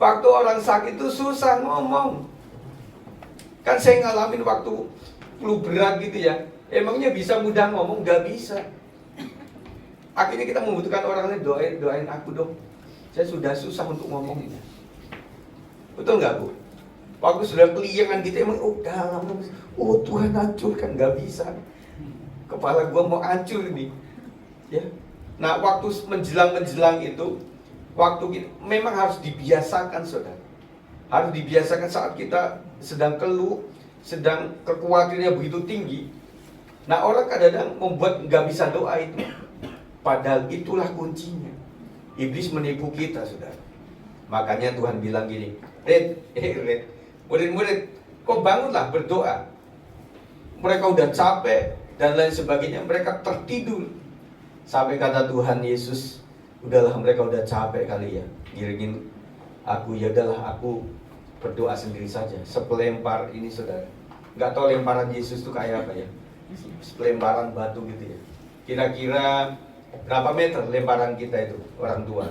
waktu orang sakit itu susah ngomong. Kan saya ngalamin waktu flu berat gitu ya. Emangnya bisa mudah ngomong? Gak bisa. Akhirnya kita membutuhkan orang lain, doain aku dong. Saya sudah susah untuk ngomongnya. Betul nggak Bu? Waktu sudah keliangan gitu emang dalam. Oh Tuhan hancurkan, gak bisa. Kepala gua mau hancur ini. Ya. Nah waktu menjelang itu, waktu kita, memang harus dibiasakan saudara. Harus dibiasakan saat kita sedang keluh, sedang kekhawatirannya begitu tinggi. Nah orang kadang-kadang membuat nggak bisa doa itu. Padahal itulah kuncinya. Iblis menipu kita saudara. Makanya Tuhan bilang gini, Red, murid-murid, kok bangunlah berdoa. Mereka udah capek dan lain sebagainya, mereka tertidur. Sampai kata Tuhan Yesus, udahlah mereka udah capek kali ya ngiringin aku, ya udahlah aku berdoa sendiri saja. Sepelempar ini saudara, nggak tahu lemparan Yesus itu kayak apa ya, pelemparan batu gitu ya. Kira-kira berapa meter lemparan kita itu orang tua?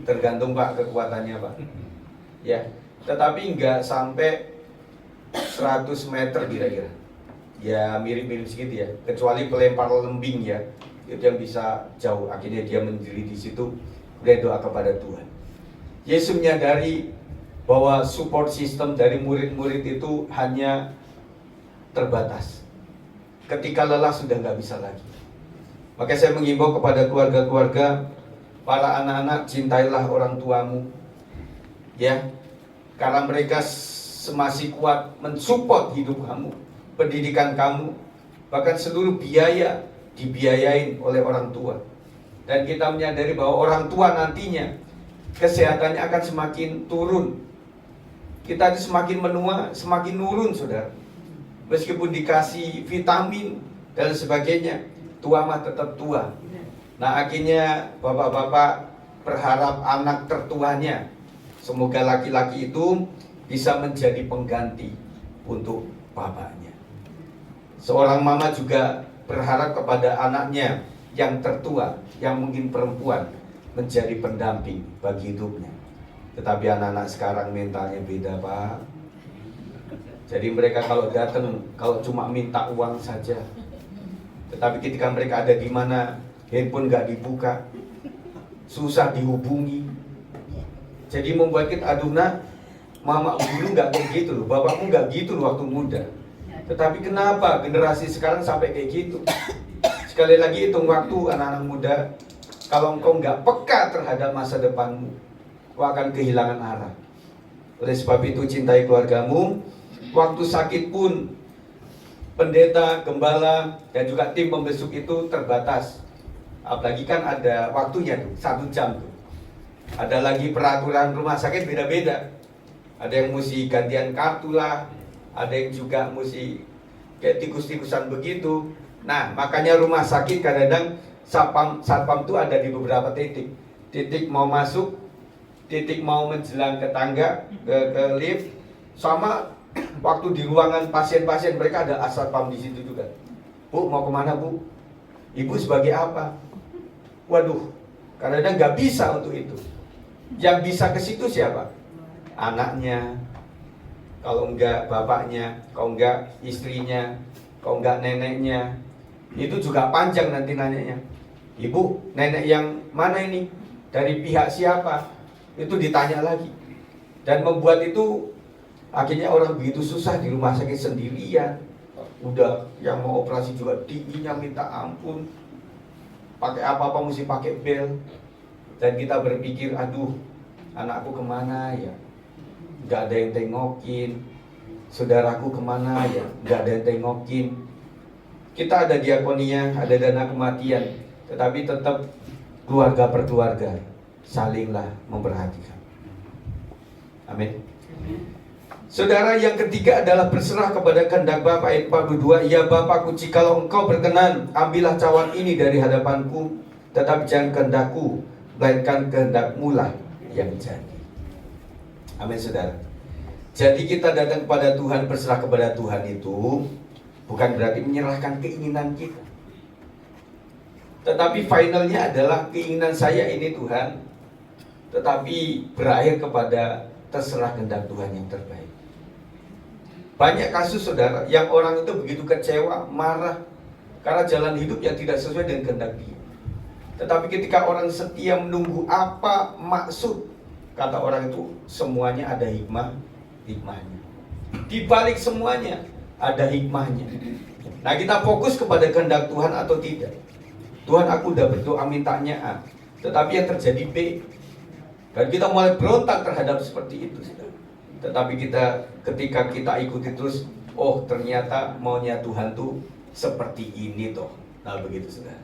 Tergantung Pak kekuatannya Pak. Ya, tetapi nggak sampai 100 meter kira-kira. Ya mirip-mirip segitu ya. Kecuali pelempar lembing ya, itu yang bisa jauh. Akhirnya dia mendiri di situ, berdoa kepada Tuhan. Yesus menyadari bahwa support system dari murid-murid itu hanya terbatas. Ketika lelah sudah nggak bisa lagi. Maka saya mengimbau kepada keluarga-keluarga, para anak-anak, cintailah orang tuamu, ya, karena mereka masih kuat mensupport hidup kamu, pendidikan kamu, bahkan seluruh biaya dibiayain oleh orang tua. Dan kita menyadari bahwa orang tua nantinya kesehatannya akan semakin turun. Kita semakin menua, semakin nurun saudara. meskipun dikasih vitamin dan sebagainya, tua mah tetap tua. Nah akhirnya bapak-bapak berharap anak tertuanya, semoga laki-laki itu bisa menjadi pengganti untuk bapaknya. Seorang mama juga berharap kepada anaknya yang tertua, yang mungkin perempuan, menjadi pendamping bagi hidupnya. Tetapi anak-anak sekarang mentalnya beda, Pak. Jadi mereka kalau datang, kalau cuma minta uang saja. Tetapi ketika mereka ada di mana, handphone nggak dibuka, susah dihubungi. Jadi membuat kita, aduh nak, mama dulu nggak kayak gitu loh, bapakmu nggak gitu loh waktu muda. Tetapi kenapa generasi sekarang sampai kayak gitu? Sekali lagi hitung waktu anak-anak muda. Kalau engkau nggak peka terhadap masa depanmu, kau akan kehilangan arah. Oleh sebab itu cintai keluargamu. Waktu sakit pun pendeta, gembala, dan juga tim pembesuk itu terbatas. Apalagi kan ada waktunya tuh, 1 jam tuh. Ada lagi peraturan rumah sakit beda-beda. Ada yang mesti gantian kartu lah, ada yang juga mesti kayak tikus-tikusan begitu. Nah makanya rumah sakit kadang-kadang satpam itu ada di beberapa titik. Titik mau masuk, titik mau menjelang ke tangga, ke lift, sama waktu di ruangan pasien-pasien mereka ada satpam di situ juga. Bu mau kemana bu? Ibu sebagai apa? Waduh, kadang-kadang nggak bisa untuk itu. Yang bisa ke situ siapa? Anaknya, kalau enggak bapaknya, kalau enggak istrinya, kalau enggak neneknya. Itu juga panjang nanti nanyanya. Ibu, nenek yang mana ini? Dari pihak siapa? Itu ditanya lagi. Dan membuat itu akhirnya orang begitu susah di rumah sakit sendirian. Udah yang mau operasi juga dinginnya minta ampun. Pakai apa-apa mesti pakai bel. Dan kita berpikir, aduh, anakku kemana ya? Gak ada yang tengokin. Saudaraku kemana ya? Gak ada yang tengokin. Kita ada diakonia, ada dana kematian, tetapi tetap keluarga per keluarga salinglah memperhatikan. Amin. Saudara, yang ketiga adalah berserah kepada kehendak Bapa. Ayat 42, ya Bapakku, jikalau engkau berkenan, ambillah cawan ini dari hadapanku, tetapi jangan kehendakku, melainkan kehendakmu lah yang jadi. Amin, saudara. Jadi kita datang kepada Tuhan, berserah kepada Tuhan itu bukan berarti menyerahkan keinginan kita, tetapi finalnya adalah keinginan saya ini Tuhan, tetapi berakhir kepada terserah kehendak Tuhan yang terbaik. Banyak kasus saudara, yang orang itu begitu kecewa, marah karena jalan hidup yang tidak sesuai dengan kehendak dia. Tetapi ketika orang setia menunggu apa maksud, kata orang itu semuanya ada hikmahnya. Di balik semuanya ada hikmahnya. Nah kita fokus kepada kehendak Tuhan atau tidak. Tuhan, aku udah berdoa mintanya A, tetapi yang terjadi B. Dan kita mulai berontak terhadap seperti itu. Tetapi ketika kita ikuti terus, oh ternyata maunya Tuhan tuh seperti ini toh. Nah begitu saudara.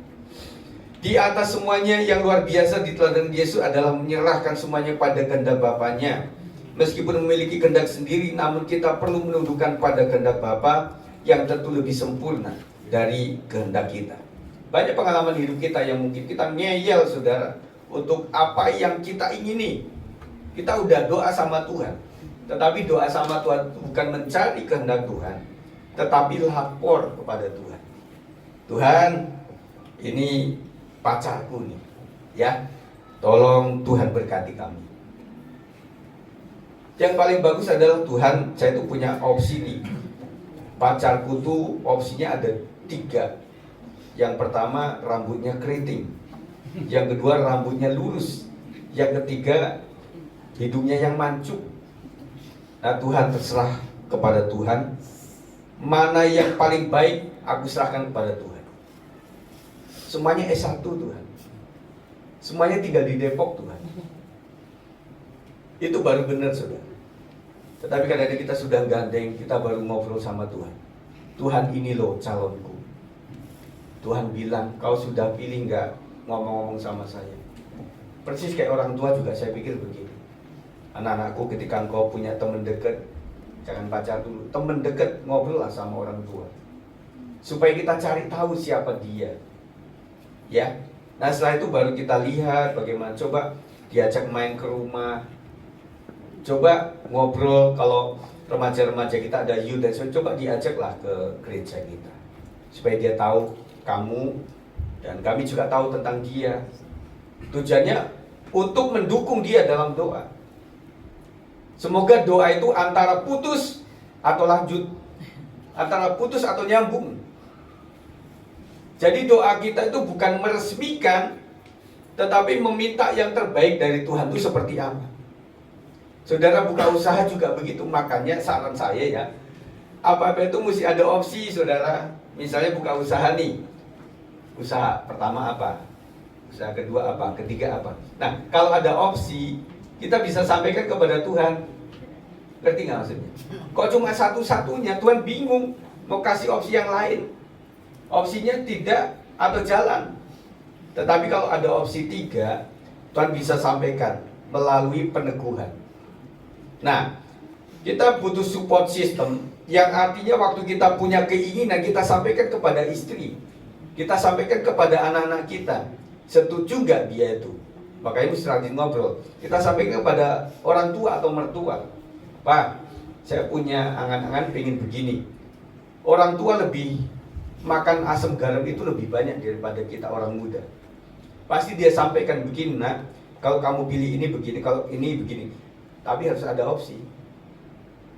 Di atas semuanya yang luar biasa di teladan Yesus adalah menyerahkan semuanya pada kehendak Bapaknya. Meskipun memiliki kehendak sendiri, namun kita perlu menundukkan pada kehendak Bapa yang tentu lebih sempurna dari kehendak kita. Banyak pengalaman hidup kita yang mungkin kita ngeyel saudara untuk apa yang kita ingini. Kita udah doa sama Tuhan, tetapi doa sama Tuhan bukan mencari kehendak Tuhan, tetapi lapor kepada Tuhan. Tuhan, ini pacarku nih, ya, tolong Tuhan berkati kami. Yang paling bagus adalah Tuhan, saya tuh punya opsi nih. Pacarku tuh opsinya ada 3. Yang pertama rambutnya keriting, yang kedua rambutnya lurus, yang ketiga hidungnya yang mancung. Nah Tuhan, terserah kepada Tuhan, mana yang paling baik aku serahkan kepada Tuhan. Semuanya S1 Tuhan, semuanya tinggal di Depok Tuhan. Itu baru benar saudara. Tetapi kadang-kadang kita sudah gandeng, kita baru ngobrol sama Tuhan. Tuhan, ini loh calonku. Tuhan bilang, kau sudah pilih nggak ngomong-ngomong sama saya? Persis kayak orang tua juga saya pikir begini. Anak-anakku, ketika engkau punya teman dekat, jangan pacar dulu, temen deket, ngobrol lah sama orang tua, supaya kita cari tahu siapa dia, ya. Nah setelah itu baru kita lihat bagaimana, coba diajak main ke rumah, coba ngobrol. Kalau remaja-remaja kita ada youth dan sebagainya, coba diajaklah ke gereja kita, supaya dia tahu kamu dan kami juga tahu tentang dia. Tujuannya untuk mendukung dia dalam doa. Semoga doa itu antara putus atau lanjut, antara putus atau nyambung. Jadi doa kita itu bukan meresmikan, tetapi meminta yang terbaik dari Tuhan itu seperti apa. Saudara buka usaha juga begitu, makanya saran saya ya, apa-apa itu mesti ada opsi, saudara. Misalnya buka usaha nih, usaha pertama apa, usaha kedua apa, ketiga apa. Nah kalau ada opsi, kita bisa sampaikan kepada Tuhan. Ngerti nggak maksudnya? Kok cuma satu-satunya, Tuhan bingung mau kasih opsi yang lain. Opsinya tidak atau jalan. Tetapi kalau ada opsi 3, Tuhan bisa sampaikan melalui peneguhan. Nah, kita butuh support system, yang artinya waktu kita punya keinginan, kita sampaikan kepada istri, kita sampaikan kepada anak-anak kita. Setuju nggak dia itu? Makanya mesti rajin ngobrol. Kita sampaikan kepada orang tua atau mertua, Pak, saya punya angan-angan pengen begini. Orang tua lebih makan asam garam itu lebih banyak daripada kita orang muda. Pasti dia sampaikan begini, nak, kalau kamu pilih ini begini, kalau ini begini. Tapi harus ada opsi.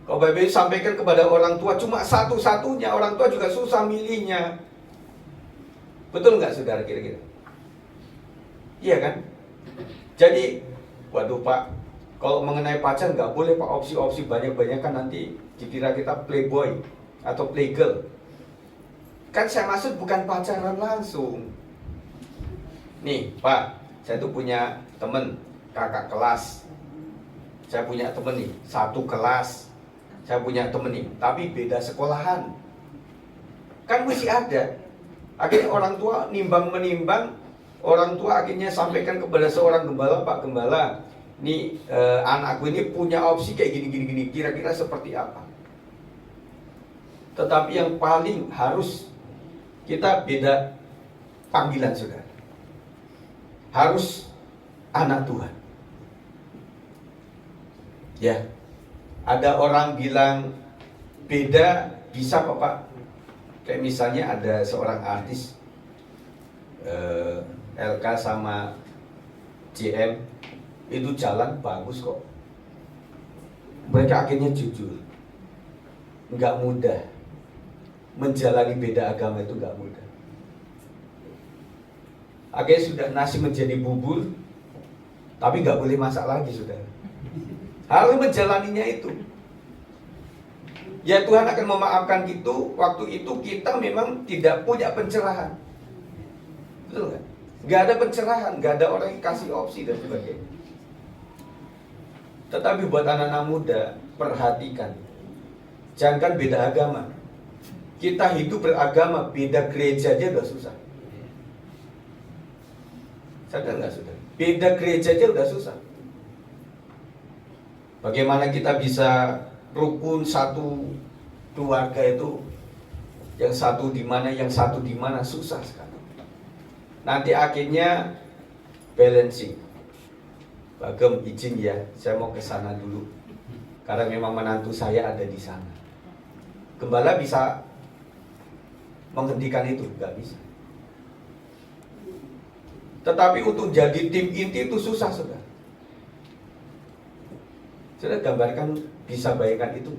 Kalau baik-baik sampaikan kepada orang tua cuma satu-satunya, orang tua juga susah milihnya. Betul nggak saudara kira-kira? Iya kan? Jadi, waduh Pak, kalau mengenai pacar nggak boleh Pak, opsi-opsi banyak-banyak kan nanti dikira kita playboy atau playgirl. Kan saya maksud bukan pacaran langsung. Nih Pak, saya tuh punya temen, kakak kelas. Saya punya temen nih, satu kelas. Saya punya temen nih, tapi beda sekolahan. Kan mesti ada. Akhirnya orang tua nimbang-menimbang, orang tua akhirnya sampaikan kepada seorang gembala, Pak Gembala, nih anakku ini punya opsi kayak gini-gini, kira-kira seperti apa? Tetapi yang paling harus kita beda panggilan, saudara. Harus anak Tuhan. Ya, ada orang bilang beda, bisa kok Pak. Kayak misalnya ada seorang artis, LK sama JM, itu jalan bagus kok. Mereka akhirnya jujur. Nggak mudah. Menjalani beda agama itu nggak mudah. Akhirnya sudah nasi menjadi bubur, tapi nggak boleh masak lagi, saudara. Harus menjalaninya itu. Ya Tuhan akan memaafkan itu. Waktu itu kita memang tidak punya pencerahan. Betul nggak? Nggak ada pencerahan, nggak ada orang yang kasih opsi dan sebagainya. Tetapi buat anak-anak muda, perhatikan, jangan beda agama. Kita hidup beragama, beda gereja aja udah susah. Sadar nggak saudara? Beda gereja aja udah susah. Bagaimana kita bisa rukun satu keluarga itu, yang satu di mana, yang satu di mana, susah sekali. Nanti akhirnya balancing. Bagem izin ya, saya mau ke sana dulu. Karena memang menantu saya ada di sana. Gembala bisa menghentikan itu? Nggak bisa. Tetapi untuk jadi tim inti itu susah, saudara. Saudara gambarkan, bisa bayangkan itu.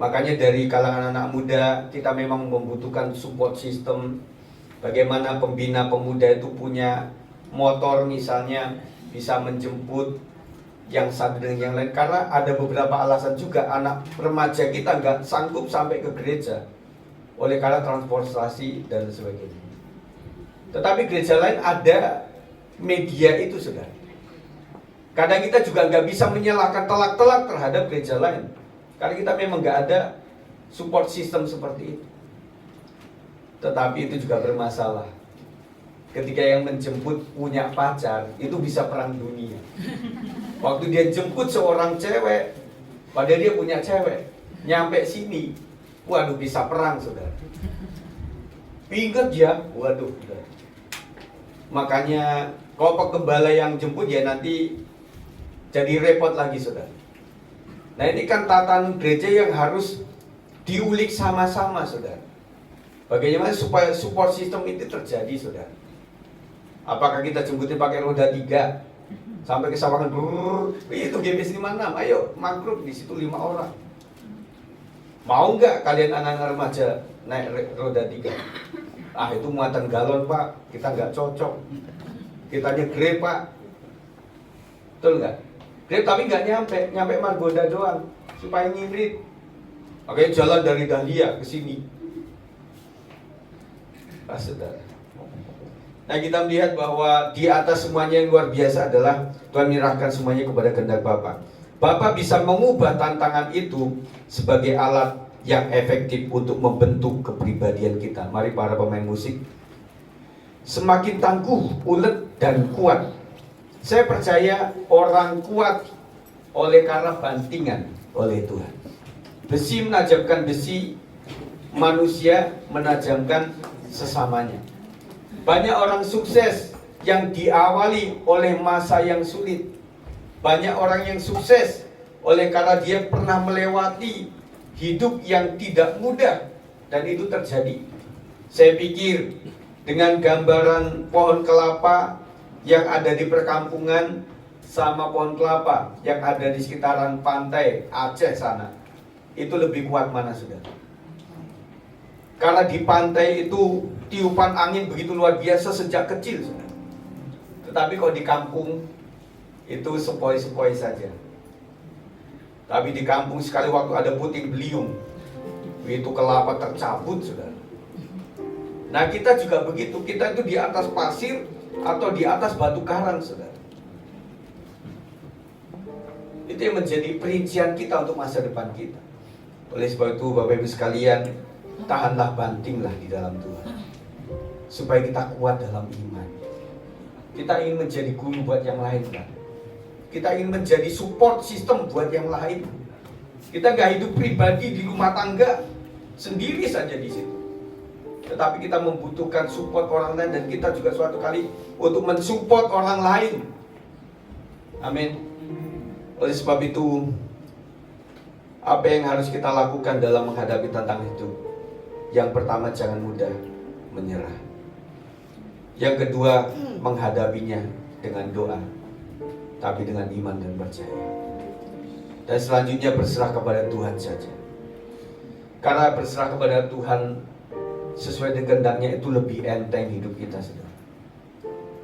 Makanya dari kalangan anak muda, kita memang membutuhkan support system. Bagaimana pembina pemuda itu punya motor misalnya, bisa menjemput yang satu dengan yang lain. Karena ada beberapa alasan juga anak remaja kita nggak sanggup sampai ke gereja oleh karena transportasi dan sebagainya. Tetapi gereja lain ada media itu, saudara. Kadang kita juga nggak bisa menyalahkan telak-telak terhadap gereja lain, karena kita memang nggak ada support system seperti itu. Tetapi itu juga bermasalah. Ketika yang menjemput punya pacar, itu bisa perang dunia. Waktu dia jemput seorang cewek, Padahal dia punya cewek. Nyampe sini, waduh bisa perang saudara. Ingat ya, waduh. Makanya kalau gembala yang jemput ya nanti jadi repot lagi saudara. Nah ini kan tatanan gereja yang harus diulik sama-sama saudara. Bagaimana supaya support system itu terjadi saudara. Apakah kita jemputin pakai roda 3 sampai ke Sawangan, itu GBS 56, ayo makrup di situ 5 orang. Mau nggak kalian anak-anak remaja naik roda 3? Ah itu muatan galon pak, kita nggak cocok. Kita grab pak, betul nggak? Grab tapi nggak nyampe Margonda doang, supaya ngirit. Oke jalan dari Dahlia ke sini. Nah, saudara. Nah kita melihat bahwa di atas semuanya yang luar biasa adalah Tuhan menyerahkan semuanya kepada kehendak Bapa. Bapa bisa mengubah tantangan itu sebagai alat yang efektif untuk membentuk kepribadian kita. Mari para pemain musik. Semakin tangguh, ulet, dan kuat. Saya percaya orang kuat oleh karena bantingan oleh Tuhan. Besi menajamkan besi, manusia menajamkan sesamanya. Banyak orang sukses yang diawali oleh masa yang sulit. Banyak orang yang sukses oleh karena dia pernah melewati hidup yang tidak mudah. Dan itu terjadi. Saya pikir dengan gambaran pohon kelapa yang ada di perkampungan sama pohon kelapa yang ada di sekitaran pantai Aceh sana, itu lebih kuat mana saudara? Karena di pantai itu tiupan angin begitu luar biasa sejak kecil saudara. Tetapi kalau di kampung itu sepoi-sepoi saja. Tapi di kampung sekali waktu ada puting beliung, itu kelapa tercabut saudara. Nah kita juga begitu, kita itu di atas pasir atau di atas batu karang saudara. Itu yang menjadi perincian kita untuk masa depan kita. Oleh sebab itu Bapak Ibu sekalian, tahanlah, bantinglah di dalam Tuhan, supaya kita kuat dalam iman. Kita ingin menjadi guru buat yang lain kan? Kita ingin menjadi support system buat yang lain. Kita gak hidup pribadi di rumah tangga sendiri saja di situ. Tetapi kita membutuhkan support orang lain, dan kita juga suatu kali untuk mensupport orang lain. Amin. Oleh sebab itu, apa yang harus kita lakukan dalam menghadapi tantangan hidup? Yang pertama, jangan mudah menyerah. Yang kedua, menghadapinya dengan doa, tapi dengan iman dan percaya. Dan selanjutnya berserah kepada Tuhan saja. Karena berserah kepada Tuhan sesuai dengan kehendaknya itu lebih enteng hidup kita saudara.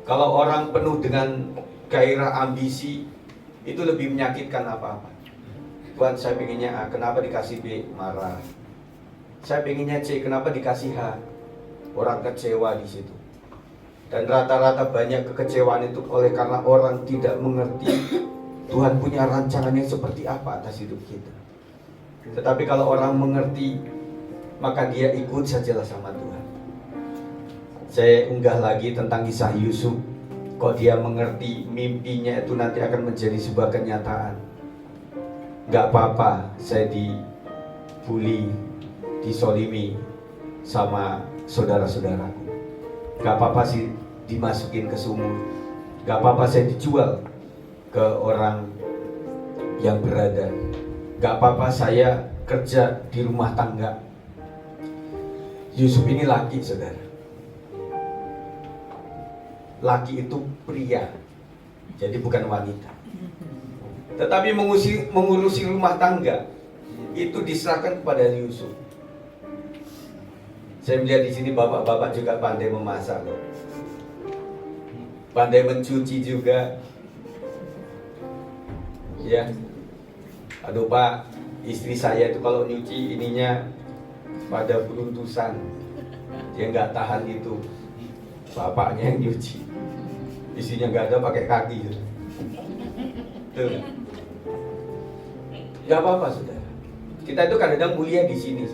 Kalau orang penuh dengan gairah ambisi, itu lebih menyakitkan apa-apa. Tuhan saya pengennya A, kenapa dikasih B, marah. Saya pengennya C, kenapa dikasih H, orang kecewa di situ. Dan rata-rata banyak kekecewaan itu oleh karena orang tidak mengerti Tuhan punya rancangannya seperti apa atas hidup kita. Tetapi kalau orang mengerti, maka dia ikut sajalah sama Tuhan. Saya unggah lagi tentang kisah Yusuf. Kok dia mengerti mimpinya itu nanti akan menjadi sebuah kenyataan. Gak apa-apa saya dibully, disolimi sama saudara-saudaraku. Gak apa-apa sih dimasukin ke sumur. Gak apa-apa saya dijual ke orang yang berada. Gak apa-apa saya kerja di rumah tangga. Yusuf ini laki saudara. Laki itu pria, jadi bukan wanita. Tetapi mengurusi rumah tangga itu diserahkan kepada Yusuf. Saya melihat di sini bapak-bapak juga pandai memasak loh. Pandai mencuci juga. Ya. Aduh Pak, istri saya itu kalau nyuci ininya pada beruntusan. Dia nggak tahan itu. Bapaknya yang nyuci. Isinya nggak ada, pakai kaki gitu. Tuh. Gak apa-apa saudara. Kita itu kadang-kadang mulia di sini.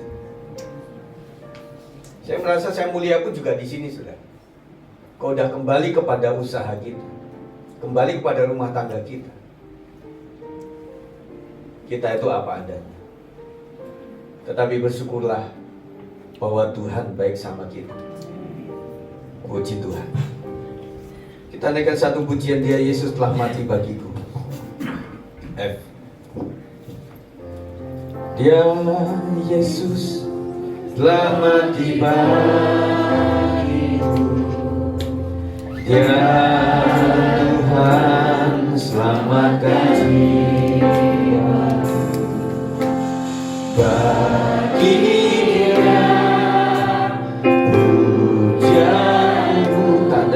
Saya merasa saya mulia pun juga di sini saudara. Kau udah kembali kepada usaha kita, kembali kepada rumah tangga kita. kita itu apa adanya. Tetapi bersyukurlah bahwa Tuhan baik sama kita. Puji Tuhan. Kita naikkan satu pujian dia, Yesus telah mati bagiku. F. Dia Yesus telah mati bagiku. Dia Tuhan selamatkan jiwa. Bagi Dia pujianku tak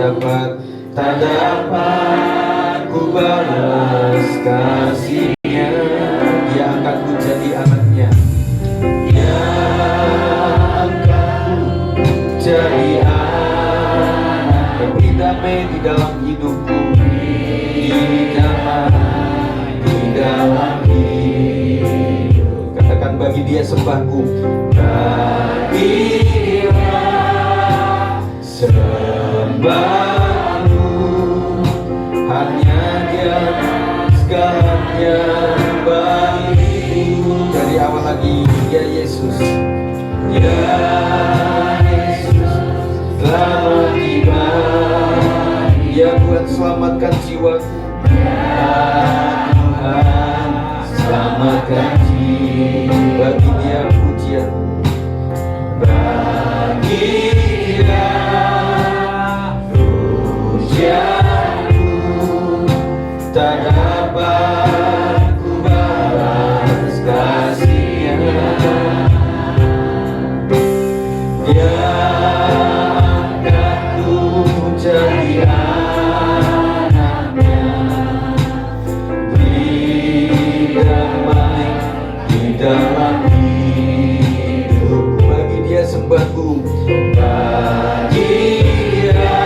dapat ku balas kasih-Nya. Dia angkatku jadi anaknya. Dia angkatku jadi anak. Beri damai di dalam hidupku. Di dalam hidup. Katakan bagi Dia sembahku. Bagi Dia sembahku. Hanya Dia segalanya bagiku. Dari awal lagi, ya Yesus, ya Yesus telah mati bagi. Ya Tuhan selamatkan jiwaku. Ya Tuhan selamatkan jiwa. Bagi Dia pujian. Bagi Dia pujianku tak dapat ku balas kasih-Nya. Dia angkatku jadi anaknya. Beri damai di dalam hidup. Bagi Dia sembahku. Bagi Dia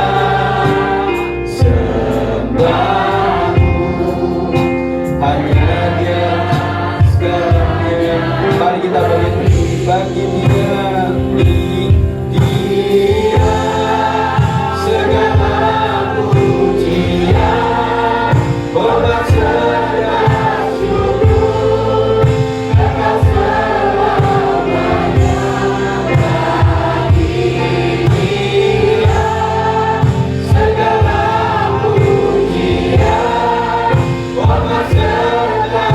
sembahku. Hanya Dia segalanya. Mari kita bagi Dia. Dia segala pujian, hormat serta syukur, kekal selamanya. Bagi Dia segala pujian, hormat serta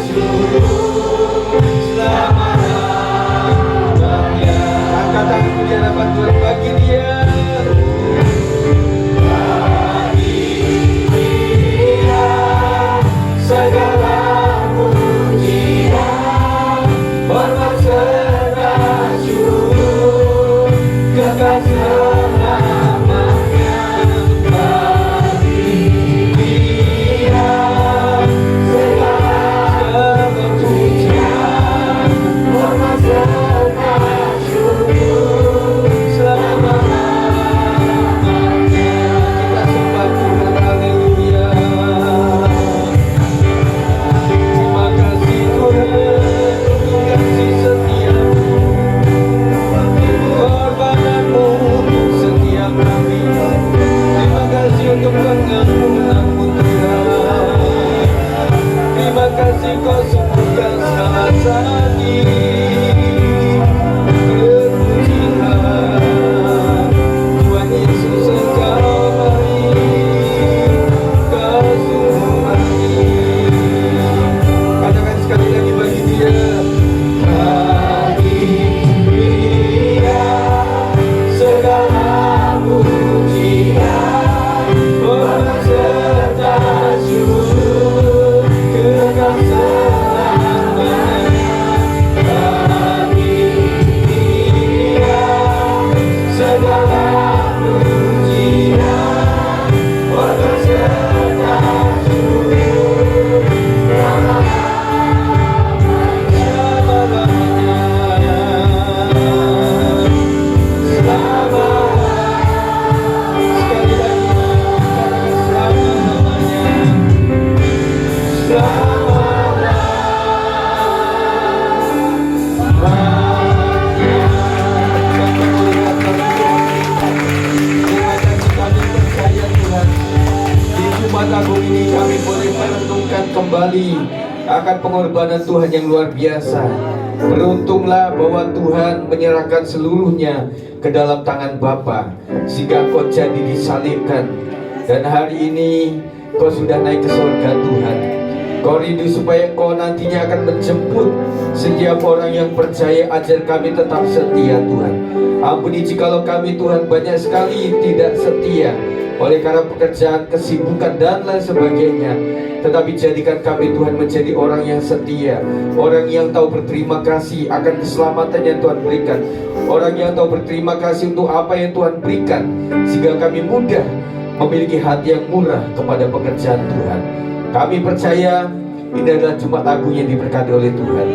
syukur selama-lamanya. Angkat tanganmu di hadapan Tuhan. Bagi Dia. Bagi Dia segala pujian, hormat serta syukur, kekal selamanya. Bagi Dia segala pujian, hormat serta syukur selama-lamanya. Kita sembah Tuhan, haleluya. Terima kasih Tuhan untuk kasih setia-Mu, pengorbanan-Mu untuk setiap kami. Terima kasih untuk pengampunan-Mu Tuhan. Terima kasih Kau sembuhkan segala sakit. Terpujilah Tuhan Yesus, Engkau baik, Kau sungguh baik. Katakan sekali lagi, bagi Dia. Bagi Dia segala pujian, hormat serta syukur, kekal selamanya. Bagi Dia segala pujian, hormat serta syukur Jumat Agung ini kami boleh merenungkan kembali akan pengorbanan Tuhan yang luar biasa. Beruntunglah bahwa Tuhan menyerahkan seluruhnya ke dalam tangan Bapa, sehingga kau jadi disalibkan. Dan hari ini kau sudah naik ke surga Tuhan. Kau rindu supaya kau nantinya akan menjemput setiap orang yang percaya. Ajar kami tetap setia Tuhan. Ampuni jikalau kami Tuhan banyak sekali tidak setia oleh karena pekerjaan, kesibukan dan lain sebagainya. Tetapi jadikan kami Tuhan menjadi orang yang setia, orang yang tahu berterima kasih akan keselamatan yang Tuhan berikan, orang yang tahu berterima kasih untuk apa yang Tuhan berikan, sehingga kami mudah memiliki hati yang murah kepada pekerjaan Tuhan. Kami percaya ini adalah Jumat Agung yang diberkati oleh Tuhan.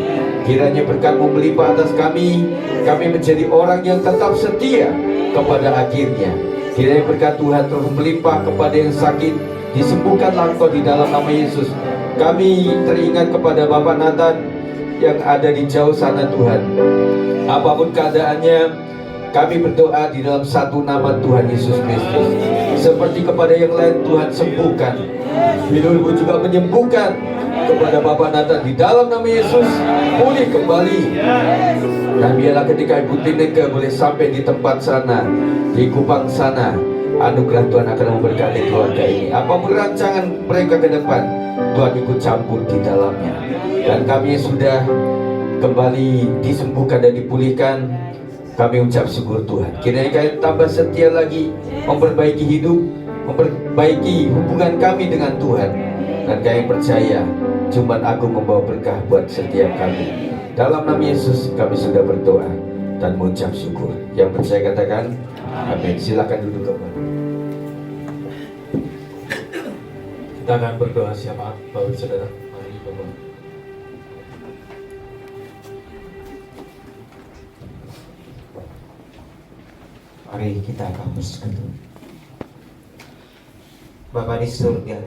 Kiranya berkat-Mu melimpah atas kami menjadi orang yang tetap setia kepada akhirnya. Kiranya berkat Tuhan terus melimpah kepada yang sakit, disembuhkanlah Engkau di dalam nama Yesus. Kami teringat kepada Bapak Nathan yang ada di jauh sana Tuhan. Apapun keadaannya, kami berdoa di dalam satu nama Tuhan Yesus Kristus. Seperti kepada yang lain Tuhan sembuhkan. Biru juga menyembuhkan kepada Bapak Nathan di dalam nama Yesus. Pulih kembali. Dan biarlah ketika Ibu Tineke boleh sampai di tempat sana, di Kupang sana, anugerah Tuhan akan memberkati keluarga ini. Apapun rancangan mereka ke depan, Tuhan ikut campur di dalamnya. Dan kami sudah kembali disembuhkan dan dipulihkan, kami ucap syukur Tuhan. Kiranya kami tambah setia lagi, memperbaiki hidup, memperbaiki hubungan kami dengan Tuhan. Dan kami percaya Jumat Agung membawa berkah buat setiap kami. Dalam nama Yesus kami sudah berdoa dan mengucap syukur. Yang percaya katakan amin. Silakan duduk kembali. Kita akan berdoa siapa Bapak Saudara. Mari Bapak. Mari kita akan bersekutu. Bapa di surga,